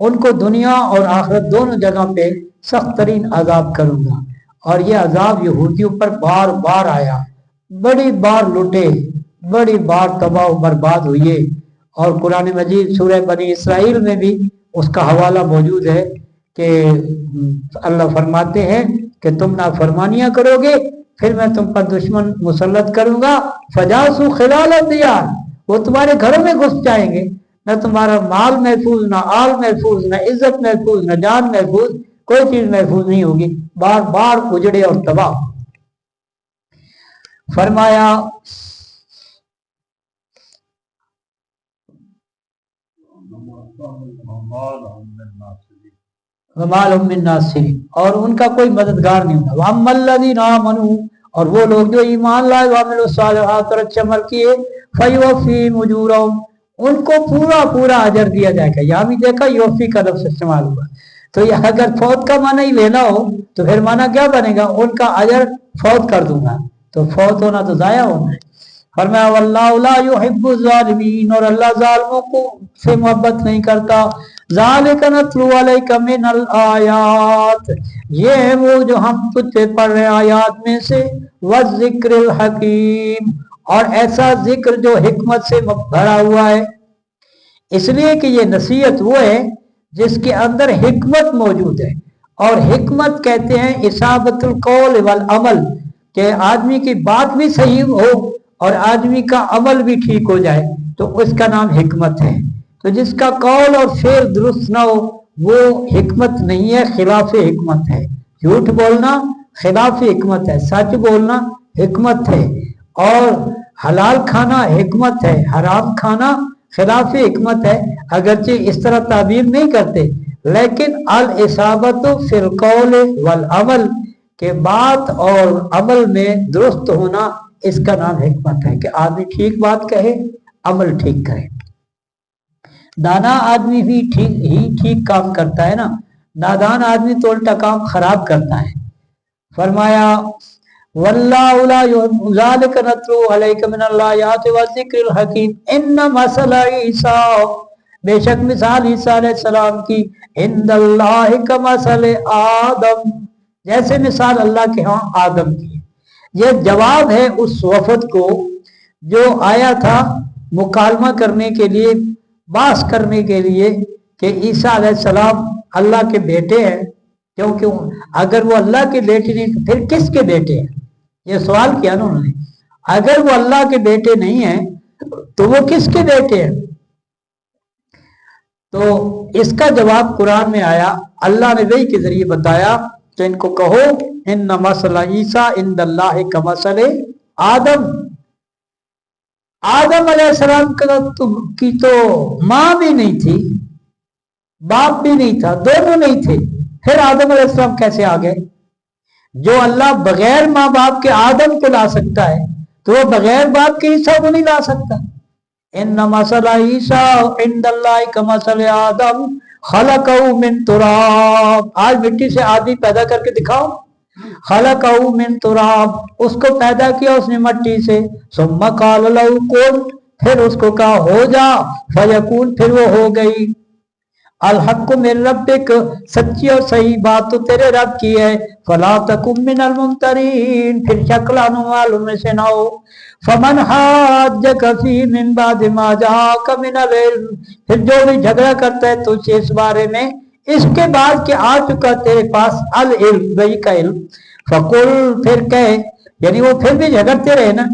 ان کو دنیا اور آخرت دونوں جگہ پہ سخت ترین عذاب کروں گا. اور یہ عذاب یہودیوں پر بار بار آیا, بڑی بار لوٹے, بڑی بار تباہ و برباد ہوئے. اور قرآن مجید سورہ بنی اسرائیل میں بھی اس کا حوالہ موجود ہے کہ اللہ فرماتے ہیں کہ تم نافرمانیاں کرو گے پھر میں تم پر دشمن مسلط کروں گا. فجاسو خلال الدیار, وہ تمہارے گھروں میں گھس جائیں گے, نہ تمہارا مال محفوظ, نہ آل محفوظ, نہ عزت محفوظ, نہ جان محفوظ, کوئی چیز محفوظ نہیں ہوگی, بار بار اجڑے اور تباہ. فرمایا وَمَالُهُم مِّن نَّاصِرِينَ, اور ان کا کوئی مددگار نہیں ہوگا. وَأَمَّا الَّذِينَ آمَنُوا, اور وہ لوگ جو ایمان لائے, وَعَمِلُوا الصَّالِحَاتِ, اور اچھے عمل کیے, فَيُوَفِّيهِمْ أُجُورَهُمْ, ان کو پورا پورا اجر دیا جائے گا. یہاں بھی دیکھا یوفی کا لفظ استعمال ہوا. تو یہ اگر فوت کا معنی ہی لینا ہو تو پھر معنی کیا بنے گا, ان کا اجر فوت کر دوں گا. تو فوت ہونا تو ضائع ہونا ہے. فرمایا واللہ لا یحب الظالمین, اور اللہ ظالموں کو سے محبت نہیں کرتا. ذالک نتلو علیک من الآیات, یہ ہے وہ جو ہم تجھ پہ پڑھ رہے آیات میں سے, والذکر الحکیم, اور ایسا ذکر جو حکمت سے بھرا ہوا ہے. اس لیے کہ یہ نصیحت وہ ہے جس کے اندر حکمت موجود ہے. اور حکمت کہتے ہیں اصابت القول والعمل, کہ آدمی کی بات بھی صحیح ہو اور آدمی کا عمل بھی ٹھیک ہو جائے, تو اس کا نام حکمت ہے. تو جس کا قول اور فعل درست نہ ہو وہ حکمت نہیں ہے, خلاف حکمت ہے. جھوٹ بولنا خلاف حکمت ہے, سچ بولنا حکمت ہے. اور حلال کھانا حکمت ہے, حرام کھانا خلاف حکمت ہے. اگرچہ اس طرح تعبیر نہیں کرتے, لیکن الاصابت فی القول والعمل, کہ بات اور عمل میں درست ہونا, اس کا نام حکمت ہے. کہ آدمی ٹھیک بات کہے, عمل ٹھیک کرے. دانا آدمی بھی ٹھیک کام کرتا ہے نا, نادان آدمی تو الٹا کام خراب کرتا ہے. فرمایا واللہ لا ذالک نتلو علیک من الآیات والذکر الحکیم. ان مثل عیسیٰ, بے شک مثال عیسیٰ علیہ السلام کی, عند اللہ کمثل آدم, جیسے مثال اللہ کے ہاں آدم کی. یہ جواب ہے اس وفد کو جو آیا تھا مکالمہ کرنے کے لیے, بحث کرنے کے لیے کہ عیسیٰ علیہ السلام اللہ کے بیٹے ہیں. کیونکہ اگر وہ اللہ کے بیٹے نہیں تو پھر کس کے بیٹے ہیں, یہ سوال کیا نا انہوں نے. اگر وہ اللہ کے بیٹے نہیں ہیں تو وہ کس کے بیٹے ہیں؟ تو اس کا جواب قرآن میں آیا, اللہ نے وحی کے ذریعے بتایا کہ ان کو کہو ان مثل عیسیٰ عند اللہ کمثل آدم. آدم علیہ السلام کی تو ماں بھی نہیں تھی, باپ بھی نہیں تھا, دونوں نہیں تھے, پھر آدم علیہ السلام کیسے آ گئے؟ جو اللہ بغیر ماں باپ کے آدم کو لا سکتا ہے تو وہ بغیر باپ کے عیسیٰ کو نہیں لا سکتا. ان مثل عیسیٰ عند اللہ کمثل آدم خلقہ من تراب, آج مٹی سے آدمی پیدا کر کے دکھاؤ. خلقہ من تراب, اس کو پیدا کیا اس نے مٹی سے. ثم قال له کن, پھر اس کو کہا ہو جا. فیکون, پھر وہ ہو گئی. الحق من ربک, سچی اور صحیح بات تو تیرے رب کی ہے. فلا تکن من الممترین, پھر شک لانے والوں میں سے نہ ہو. فمن حاجک فی من بعد ما جاءک من العلم, پھر جو بھی جھگڑا کرتا ہے تجھ سے اس بارے میں اس کے بعد کہ آ چکا تیرے پاس العلم, وہی کا علم. فقل, پھر کہے, یعنی وہ پھر بھی جھگڑتے رہے نا,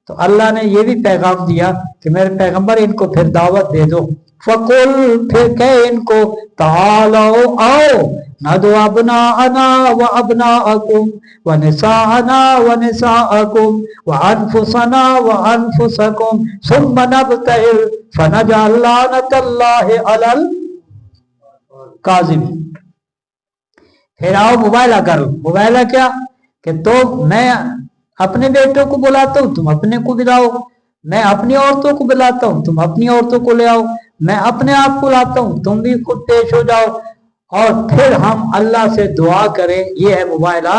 تو اللہ نے یہ بھی پیغام دیا کہ میرے پیغمبر ان کو پھر دعوت دے دو. فقل, پھر کہے ان کو, تعالوا آؤ, ندعو ابناءنا وابناءکم ونساءنا ونساءکم وانفسنا وانفسکم ثم نبتہل فنجعل لعنت اللہ علی الکاذبین. پھر آؤ مباہلہ کرو. مباہلہ کیا کہ تو میں اپنے بیٹوں کو بلاتا ہوں, تم اپنے کو بلاؤ. میں اپنی عورتوں کو بلاتا ہوں, تم اپنی عورتوں کو لے آؤ. میں اپنے آپ کو لاتا ہوں, تم بھی خود پیش ہو جاؤ. اور پھر ہم اللہ سے دعا کریں. یہ ہے مباہلہ,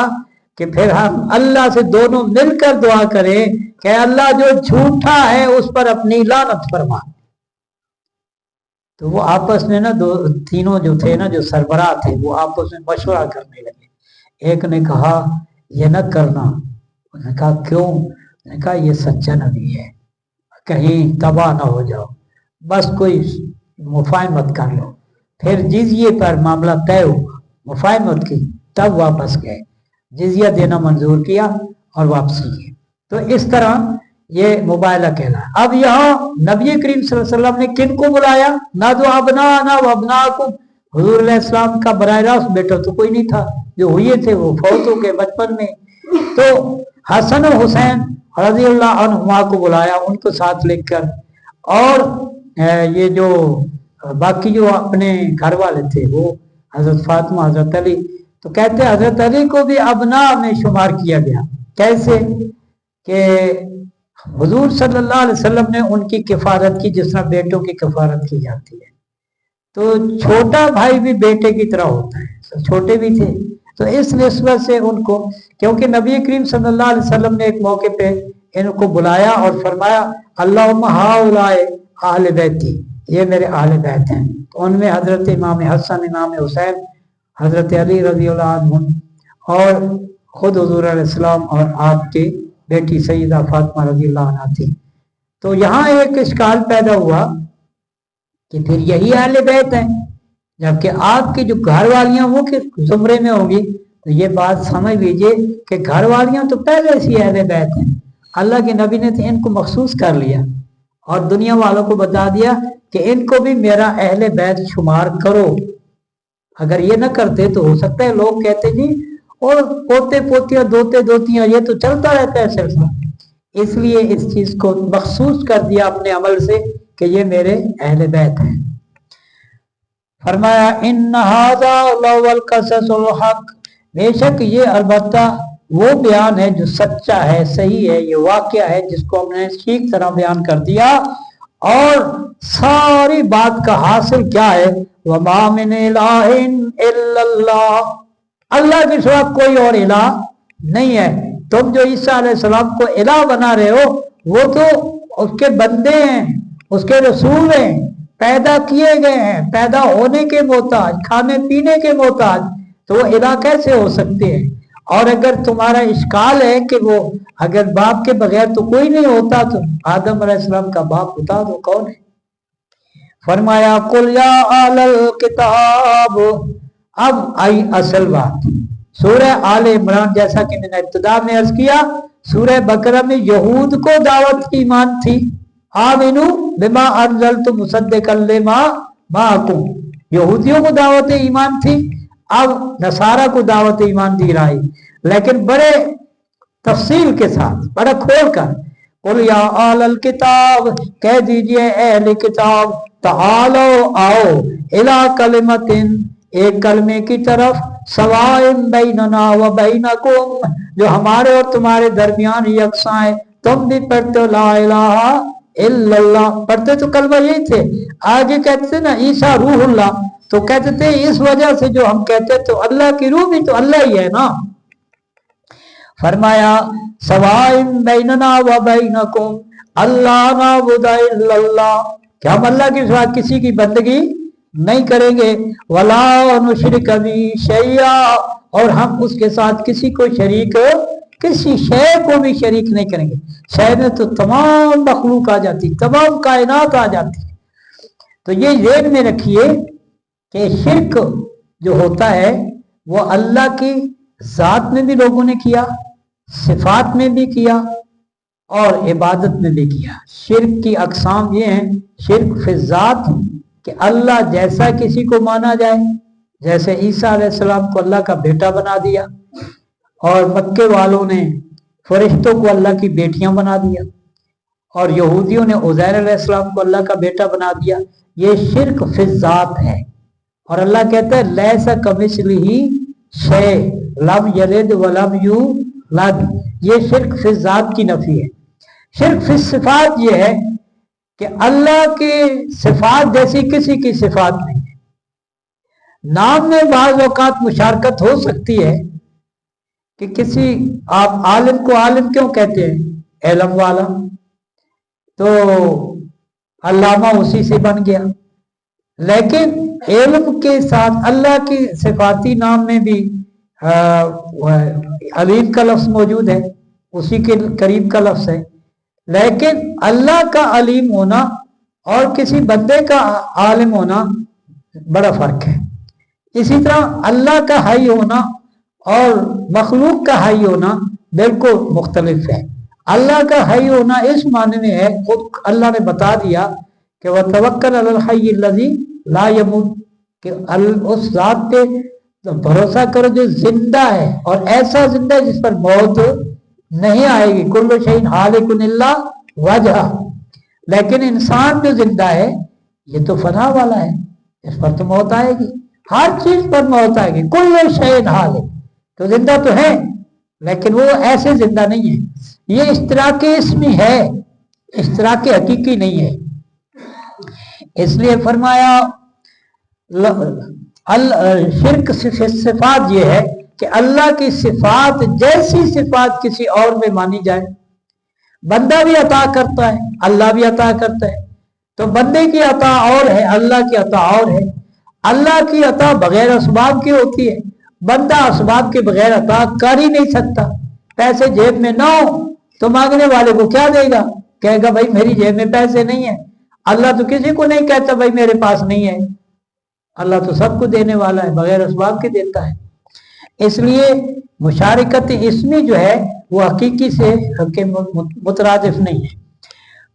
کہ پھر ہم اللہ سے دونوں مل کر دعا کریں کہ اللہ جو جھوٹا ہے اس پر اپنی لعنت فرما. تو وہ آپس میں نا تینوں جو تھے نا، جو سربراہ تھے، وہ آپس میں مشورہ کرنے لگے۔ ایک نے کہا یہ نہ کرنا، انہوں نے کہا کیوں؟ انہوں نے کہا یہ سچا نبی ہے، کہیں تباہ نہ ہو جاؤ، بس کوئی مفاہمت کر لو۔ پھر جزیے پر معاملہ طے ہوا، مفاہمت کی، تب واپس گئے، جزیہ دینا منظور کیا اور واپسی کی۔ تو اس طرح یہ مباہلہ کہنا ہے۔ اب یہاں نبی کریم صلی اللہ علیہ وسلم نے کن کو بلایا؟ نہ تو ابنانا و ابناکم، حضور علیہ السلام کا براہ راست بیٹا تو کوئی نہیں تھا، جو ہوئے تھے وہ فوت ہو گئے بچپن میں۔ تو حسن و حسین رضی اللہ عنہما کو بلایا، ان کو ساتھ لے کر، اور یہ جو باقی جو اپنے گھر والے تھے وہ حضرت فاطمہ، حضرت علی، تو کہتے ہیں حضرت علی کو بھی ابناء میں شمار کیا گیا۔ کیسے کہ حضور صلی اللہ علیہ وسلم نے ان کی کفارت کی جس طرح بیٹوں کی کفارت کی جاتی ہے، تو چھوٹا بھائی بھی بیٹے کی طرح ہوتا ہے، چھوٹے بھی تھے، تو اس نسبت سے ان کو، کیونکہ نبی کریم صلی اللہ علیہ وسلم نے ایک موقع پہ ان کو بلایا اور فرمایا اللہم ہؤلاء اہل بیتی، یہ میرے اہل بیت ہیں۔ تو ان میں حضرت امام حسن، امام حسین، حضرت علی رضی اللہ عنہ، اور خود حضور علیہ السلام اور آپ کے بیٹی سیدہ فاطمہ رضی اللہ عنہ تھی۔ تو یہاں ایک اشکال پیدا ہوا کہ پھر یہی اہل بیت ہیں، جبکہ آپ کی جو گھر والیاں وہ کس زمرے میں ہوں گی؟ تو یہ بات سمجھ لیجئے کہ گھر والیاں تو پہلے سے اہل بیت ہیں، اللہ کے نبی نے تو ان کو مخصوص کر لیا اور دنیا والوں کو بتا دیا کہ ان کو بھی میرا اہل بیت شمار کرو۔ اگر یہ نہ کرتے تو ہو سکتا ہے لوگ کہتے جی اور پوتے پوتیاں دوتے دوتیاں یہ تو چلتا رہتا ہے سلسلہ، اس لیے اس چیز کو مخصوص کر دیا اپنے عمل سے کہ یہ میرے اہل بیت ہیں۔ فرمایا ان ھذا لهو القصص الحق، بے شک یہ البتہ وہ بیان ہے جو سچا ہے، صحیح ہے، یہ واقعہ ہے جس کو ہم نے ٹھیک طرح بیان کر دیا۔ اور ساری بات کا حاصل کیا ہے؟ وما من الہ الا اللہ، اللہ کے سوا کوئی اور الہ نہیں ہے۔ تم جو عیسیٰ علیہ السلام کو الہ بنا رہے ہو، وہ تو اس کے بندے ہیں، اس کے رسول ہیں، پیدا کیے گئے ہیں، پیدا ہونے کے محتاج، کھانے پینے کے محتاج، تو وہ الہ کیسے ہو سکتے ہیں؟ اور اگر تمہارا اشکال ہے کہ وہ اگر باپ کے بغیر تو کوئی نہیں ہوتا، تو آدم علیہ السلام کا باپ بتا دو کون ہے؟ فرمایا قل یا اہل الکتاب، اب آئی اصل بات۔ سورہ آل عمران جیسا کہ میں نے ابتدا میں عرض کیا، سورہ بقرہ میں یہود کو دعوت کی ایمان تھی، آمنو بما انزلت مصدقا لما معکم، یہودیوں کو دعوت ایمان تھی، اب نصارہ کو دعوت ایمان دی رہی، لیکن بڑے تفصیل کے ساتھ، بڑا کھول کر۔ قل یا اہل الکتاب، کہہ دیجئے اہل کتاب، تعالو آؤ، الی کلمۃ، ایک کلمے کی طرف، سوائن بیننا و بینکم، جو ہمارے اور تمہارے درمیان یکساں ہے۔ تم بھی پڑھتے ہو لا الہ الا اللہ، پڑھتے تو کلمہ یہی تھے۔ آگے کہتے تھے نا عیسیٰ روح اللہ، تو کہتے تھے اس وجہ سے جو ہم کہتے تو اللہ کی روح بھی تو اللہ ہی ہے نا۔ فرمایا سوائن بیننا و بینکم اللہ نعبد الا اللہ، کہ ہم اللہ کے سوا کسی کی بندگی نہیں کریں گے، ولا نشرک بہ شیئا، اور ہم اس کے ساتھ کسی کو شریک، کسی شے کو بھی شریک نہیں کریں گے۔ شے میں تو تمام مخلوق آ جاتی، تمام کائنات آ جاتی۔ تو یہ ذہن میں رکھیے کہ شرک جو ہوتا ہے وہ اللہ کی ذات میں بھی لوگوں نے کیا، صفات میں بھی کیا، اور عبادت میں بھی کیا۔ شرک کی اقسام یہ ہیں، شرک فی الذات، کہ اللہ جیسا کسی کو مانا جائے، جیسے عیسیٰ علیہ السلام کو اللہ کا بیٹا بنا دیا، اور مکے والوں نے فرشتوں کو اللہ کی بیٹیاں بنا دیا، اور یہودیوں نے عزیر علیہ السلام کو اللہ کا بیٹا بنا دیا۔ یہ شرک فی الذات ہے، اور اللہ کہتا ہے لیس کمثلہ شیء لم یلد ولم یولد، یہ شرک فی الذات کی نفی ہے۔ شرک فی الصفات یہ ہے کہ اللہ کی صفات جیسی کسی کی صفات نہیں ہے۔ نام میں بعض اوقات مشارکت ہو سکتی ہے کہ کسی، آپ عالم کو عالم کیوں کہتے ہیں؟ علم والا، تو علامہ اسی سے بن گیا۔ لیکن علم کے ساتھ اللہ کی صفاتی نام میں بھی علیم کا لفظ موجود ہے، اسی کے قریب کا لفظ ہے، لیکن اللہ کا علیم ہونا اور کسی بندے کا عالم ہونا بڑا فرق ہے۔ اسی طرح اللہ کا حی ہونا اور مخلوق کا حی ہونا بالکل مختلف ہے۔ اللہ کا حی ہونا اس معنی میں ہے، خود اللہ نے بتا دیا کہ وَتَوَكَّلْ عَلَى الْحَيِّ الَّذِي لَا يَمُوتُ، کہ اس ذات پہ بھروسہ کرو جو زندہ ہے، اور ایسا زندہ ہے جس پر موت نہیں آئے گی۔ کل شیء ہالک الا وجہہ، لیکن انسان جو زندہ ہے یہ تو فنا والا ہے، اس پر تو موت آئے گی، ہر چیز پر موت آئے گی۔ کل شیء ہالک، تو زندہ تو ہے لیکن وہ ایسے زندہ نہیں ہے، یہ اشتراک اسمی ہے، اشتراک حقیقی نہیں ہے۔ اس لیے فرمایا شرک صفات یہ ہے کہ اللہ کی صفات جیسی صفات کسی اور میں مانی جائے۔ بندہ بھی عطا کرتا ہے، اللہ بھی عطا کرتا ہے، تو بندے کی عطا اور ہے، اللہ کی عطا اور ہے۔ اللہ کی عطا بغیر اسباب کی ہوتی ہے، بندہ اسباب کے بغیر عطا کر ہی نہیں سکتا۔ پیسے جیب میں نہ ہو تو مانگنے والے کو کیا دے گا؟ کہے گا بھائی میری جیب میں پیسے نہیں ہیں۔ اللہ تو کسی کو نہیں کہتا بھائی میرے پاس نہیں ہے، اللہ تو سب کو دینے والا ہے، بغیر اسباب کے دیتا ہے۔ اس لیے مشارکت اسمی جو ہے وہ حقیقی سے مترادف نہیں ہے۔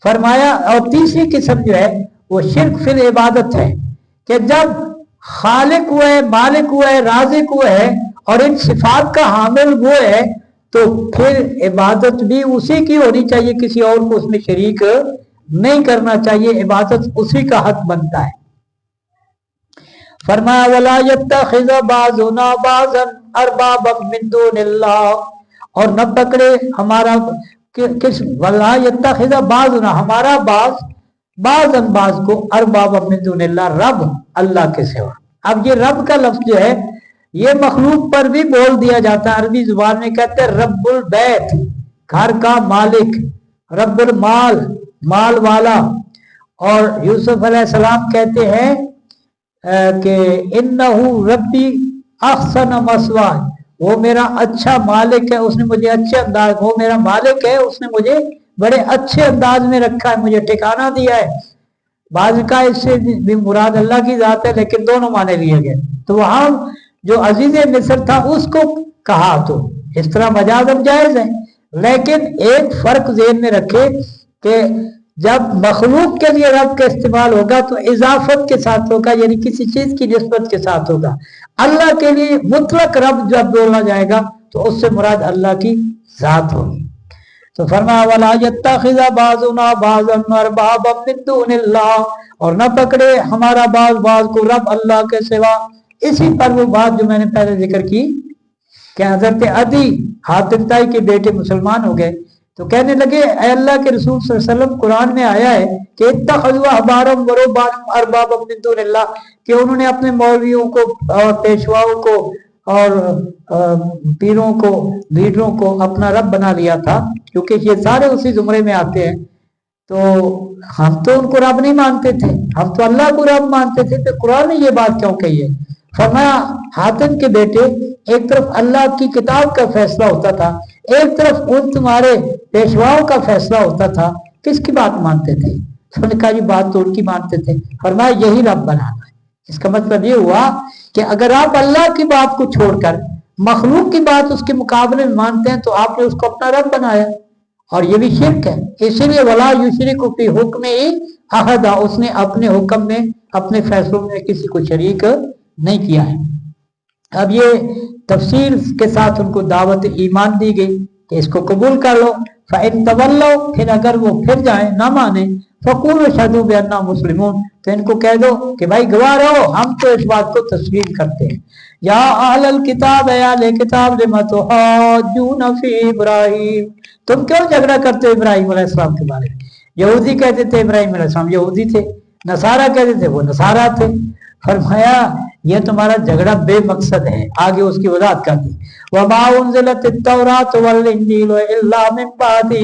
فرمایا اور تیسری قسم جو ہے وہ شرک فی العبادت ہے، کہ جب خالق وہ ہے، مالک وہ ہے، رازق وہ ہے اور ان صفات کا حامل وہ ہے، تو پھر عبادت بھی اسی کی ہونی چاہیے، کسی اور کو اس میں شریک نہیں کرنا چاہیے، عبادت اسی کا حق بنتا ہے۔ فرمایا وَلَا يَتَّخِذَ بَعْضُنَا بَعْضًا أَرْبَابًا مِّن دُونِ اللَّهِ، اور نہ پکڑے ہمارا وَلَا يَتَّخِذَ بَعْضُنَا، ہمارا بعضاً بعض کو أَرْبَابًا مِّن دُونِ اللَّهِ، رب اللہ کے سوا۔ اب یہ رب کا لفظ جو ہے یہ مخلوق پر بھی بول دیا جاتا ہے، عربی زبان میں کہتے ہیں رب البیت، گھر کا مالک، رب المال، مال والا۔ اور یوسف علیہ السلام کہتے ہیں کہ انہو ربی احسن مثواہ، وہ میرا اچھا مالک ہے، اس نے مجھے اچھے انداز، وہ میرا مالک ہے، اس نے مجھے بڑے اچھے انداز میں رکھا ہے، مجھے ٹھکانہ دیا ہے۔ بعض کا اس سے بھی مراد اللہ کی ذات ہے، لیکن دونوں معنی لیے گئے۔ تو وہاں جو عزیز مصر تھا اس کو کہا، تو اس طرح مجازم جائز ہے، لیکن ایک فرق ذہن میں رکھے کہ جب مخلوق کے لیے رب کا استعمال ہوگا تو اضافت کے ساتھ ہوگا، یعنی کسی چیز کی نسبت کے ساتھ ہوگا۔ اللہ کے لیے مطلق رب جب بولا جائے گا تو اس سے مراد اللہ کی ذات ہوگی۔ تو فرمایا وَلَا يَتَّخِذَ بَعْضُنَا بَعْضًا أَرْبَابًا مِّن دُونِ اللَّهِ، اور نہ پکڑے ہمارا بعض کو رب اللہ کے سوا۔ اسی پر وہ بات جو میں نے پہلے ذکر کی کہ حضرت عدی حاتم طائی کے بیٹے مسلمان ہو گئے، تو کہنے لگے اے اللہ کے رسول صلی اللہ علیہ وسلم، قرآن میں آیا ہے کہ اتخذوا احبارهم ورهبانهم اربابا من دون اللہ، کہ انہوں نے اپنے مولویوں کو اور پیشواؤں کو اور پیروں کو، لیڈروں کو اپنا رب بنا لیا تھا، کیونکہ یہ سارے اسی زمرے میں آتے ہیں۔ تو ہم تو ان کو رب نہیں مانتے تھے، ہم تو اللہ کو رب مانتے تھے، تو قرآن نے یہ بات کیوں کہی ہے؟ فرمایا حاتم کے بیٹے، ایک طرف اللہ کی کتاب کا فیصلہ ہوتا تھا، ایک طرف ان تمہارے پیشواؤں کا فیصلہ ہوتا تھا، کس کی بات مانتے تھے؟ انہوں نے کہا یہ بات تو ان کی مانتے تھے۔ فرمایا یہی رب بنانا ہے۔ اس کا مطلب یہ ہوا کہ اگر آپ اللہ کی بات کو چھوڑ کر مخلوق کی بات اس کے مقابلے میں مانتے ہیں تو آپ نے اس کو اپنا رب بنایا، اور یہ بھی شرک ہے۔ اسی لیے وَلَا يُشْرِكُ فِي حُكْمِهِ أَحَدًا، اس نے اپنے حکم میں، اپنے فیصلوں میں کسی کو شریک نہیں کیا ہے۔ اب یہ تفصیل کے ساتھ ان کو دعوت ایمان دی گئی کہ اس کو قبول کر لو۔ فَإِن تَوَلَّوْا، پھر اگر وہ پھر جائیں نہ مانیں، فَقُولُوا اشْهَدُوا بِأَنَّا مُسْلِمُونَ، تو ان کو کہہ دو کہ بھائی گواہ رہو ہم تو اس بات کو تسلیم کرتے ہیں۔ یا اہل الکتاب، اے اہل کتاب، لِمَ تُحَاجُّونَ فِی ابراہیم، تم کیوں جھگڑا کرتے ہو ابراہیم علیہ السلام کے بارے میں؟ یہودی کہتے تھے ابراہیم علیہ السلام یہودی تھے، نصارہ کہتے تھے وہ نصارہ تھے۔ فرمایا یہ تمہارا جھگڑا بے مقصد ہے۔ آگے اس کی وضاحت کر دی، وَمَا أُنزِلَتِ التَّوْرَاةُ وَالْإِنجِيلُ إِلَّا مِن بَعْدِهِ،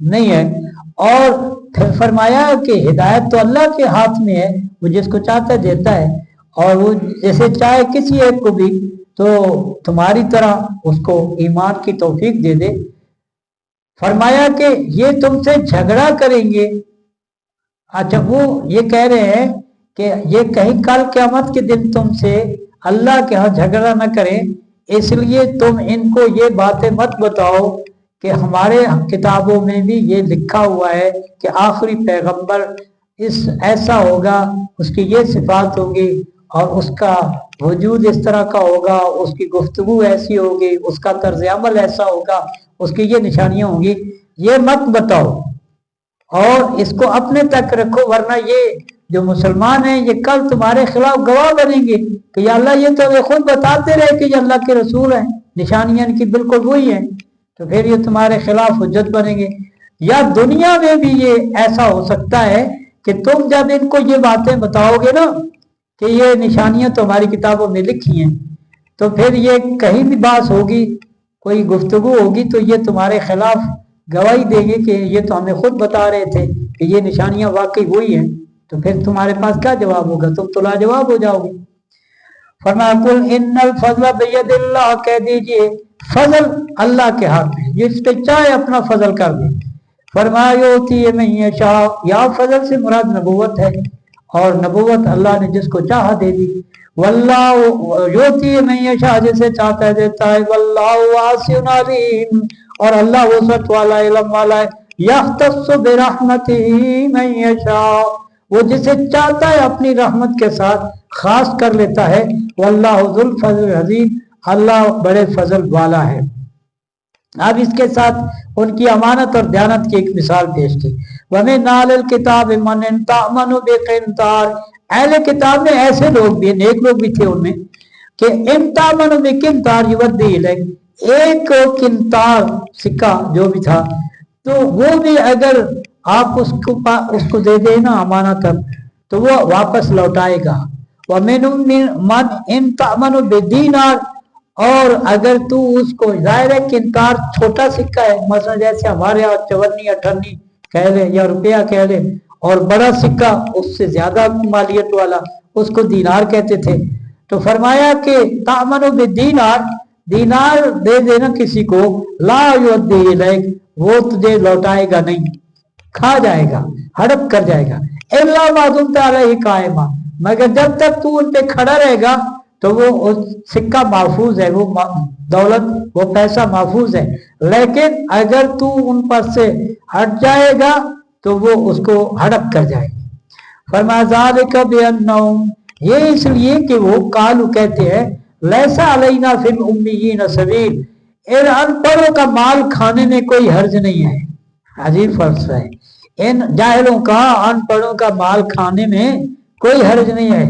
نہیں ہے۔ اور پھر فرمایا کہ ہدایت تو اللہ کے ہاتھ میں ہے، وہ جس کو چاہتا ہے دیتا ہے، اور وہ جیسے چاہے کسی ایک کو بھی تو تمہاری طرح اس کو ایمان کی توفیق دے دے۔ فرمایا کہ یہ تم سے جھگڑا کریں گے، اچھا وہ یہ کہہ رہے ہیں کہ یہ کہیں کل قیامت کے دن تم سے اللہ کے ہاں جھگڑا نہ کریں، اس لیے تم ان کو یہ باتیں مت بتاؤ کہ ہمارے کتابوں میں بھی یہ لکھا ہوا ہے کہ آخری پیغمبر ایسا ہوگا، اس کی یہ صفات ہوگی، اور اس کا وجود اس طرح کا ہوگا، اس کی گفتگو ایسی ہوگی، اس کا طرز عمل ایسا ہوگا، اس کی یہ نشانیاں ہوں گی، یہ مت بتاؤ اور اس کو اپنے تک رکھو، ورنہ یہ جو مسلمان ہیں یہ کل تمہارے خلاف گواہ بنیں گے کہ یا اللہ یہ تو ہمیں خود بتاتے رہے کہ یہ اللہ کے رسول ہیں، نشانیاں ان کی بالکل وہی ہیں، تو پھر یہ تمہارے خلاف حجت بنیں گے۔ یا دنیا میں بھی یہ ایسا ہو سکتا ہے کہ تم جب ان کو یہ باتیں بتاؤ گے نا کہ یہ نشانیاں تو ہماری کتابوں میں لکھی ہیں، تو پھر یہ کہیں بھی بات ہوگی، کوئی گفتگو ہوگی تو یہ تمہارے خلاف گواہی دیں گے کہ یہ تو ہمیں خود بتا رہے تھے کہ یہ نشانیاں واقعی وہی ہیں، تو پھر تمہارے پاس کیا جواب ہوگا؟ تم تو لاجواب ہو جاؤ گے۔ فرمایا قل ان الفضل بید اللہ، کہہ دیجئے فضل اللہ کے ہاتھ میں، جس پہ چاہے اپنا فضل کر دے۔ فرمایا یؤتی من یشاء، یا فضل سے مراد نبوت ہے، اور نبوت اللہ نے جس کو چاہا دے دی۔ واللہ یؤتی من یشاء، جسے چاہتا ہے دیتا ہے۔ واللہ واسع علیم، اور اللہ وسعت والا، علم والا ہے۔ یختص برحمتہ من یشاء، وہ جسے چاہتا ہے اپنی رحمت کے ساتھ خاص کر لیتا ہے۔ واللہ ذو الفضل العظیم، اللہ بڑے فضل والا ہے۔ اب اس کے ساتھ ان کی امانت اور دیانت کی ایک مثال پیش کی۔ وَمِنْ أَهْلِ الْكِتَابِ مَنْ تَأْمَنُ بِقِنْطَارٍ، اہل کتاب میں ایسے لوگ بھی، نیک لوگ بھی تھے ان میں، کہ اِن تَأْمَنُ بِقِنْطَارٍ يُؤَدِّي إِلَيْكَ، ایک قنطار سکہ جو بھی تھا تو وہ بھی اگر آپ اس کو دے دیں نا امانت، تو وہ واپس لوٹائے گا۔ وَمِنْ مَنْ إِن تَأْمَنُ بِدِینار، اور اگر تو اس کو، ظاہر ہے قنطار چھوٹا سکہ ہے، مثلا جیسے ہمارے یہاں 54 58 کہہ لیں یا روپیہ کہہ لیں، اور بڑا سکہ اس سے زیادہ مالیت والا اس کو دینار کہتے تھے، تو فرمایا کہ تأمن بالدینار، دینار دے دینا کسی کو، لا یؤدی الیک، وہ تجھے لوٹائے گا نہیں، کھا جائے گا، ہڑپ کر جائے گا۔ الا ما دمت علیہ قائما، مگر جب تک تو ان پہ کھڑا رہے گا تو وہ سکہ محفوظ ہے، وہ دولت، وہ پیسہ محفوظ ہے، لیکن اگر تو ان پر سے ہٹ جائے گا تو وہ اس کو ہڑپ کر جائے گی۔ فرمایا ذالک بانہم، یہ اس لیے کہ وہ قالو کہتے ہیں، لیسا علینا فی الامیین سبیل، ان ان پڑھوں کا مال کھانے میں کوئی حرج نہیں ہے۔ عجیب فلسفہ ہے، ان جاہلوں کا، ان پڑھوں کا مال کھانے میں کوئی حرج نہیں ہے۔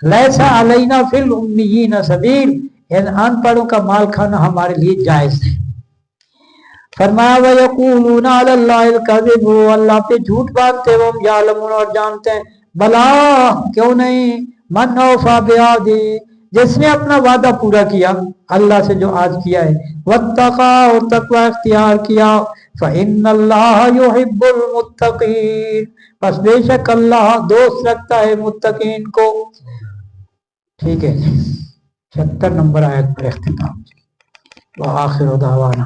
لیسا علینا فی الامیین سبیل، ان پڑھوں کا مال کھانا ہمارے لیے جائز ہے۔ فرمایا وَيَقُولُونَ عَلَى اللَّهِ الْكَذِبُ، وہ اللہ پہ جھوٹ باندھتے ہیں، وہ یعلمون، اور جانتے ہیں۔ بلا، کیوں نہیں، من اوفی بعہدہ، جس نے اپنا وعدہ پورا کیا اللہ سے جو آج کیا ہے، واتقى، اور تقوی اختیار کیا، فإن اللہ يحب المتقین، پس بے شک اللہ دوست رکھتا ہے متقین کو۔ ٹھیک ہے، 76 نمبر آیت پر اختتام۔ وآخر دعوانا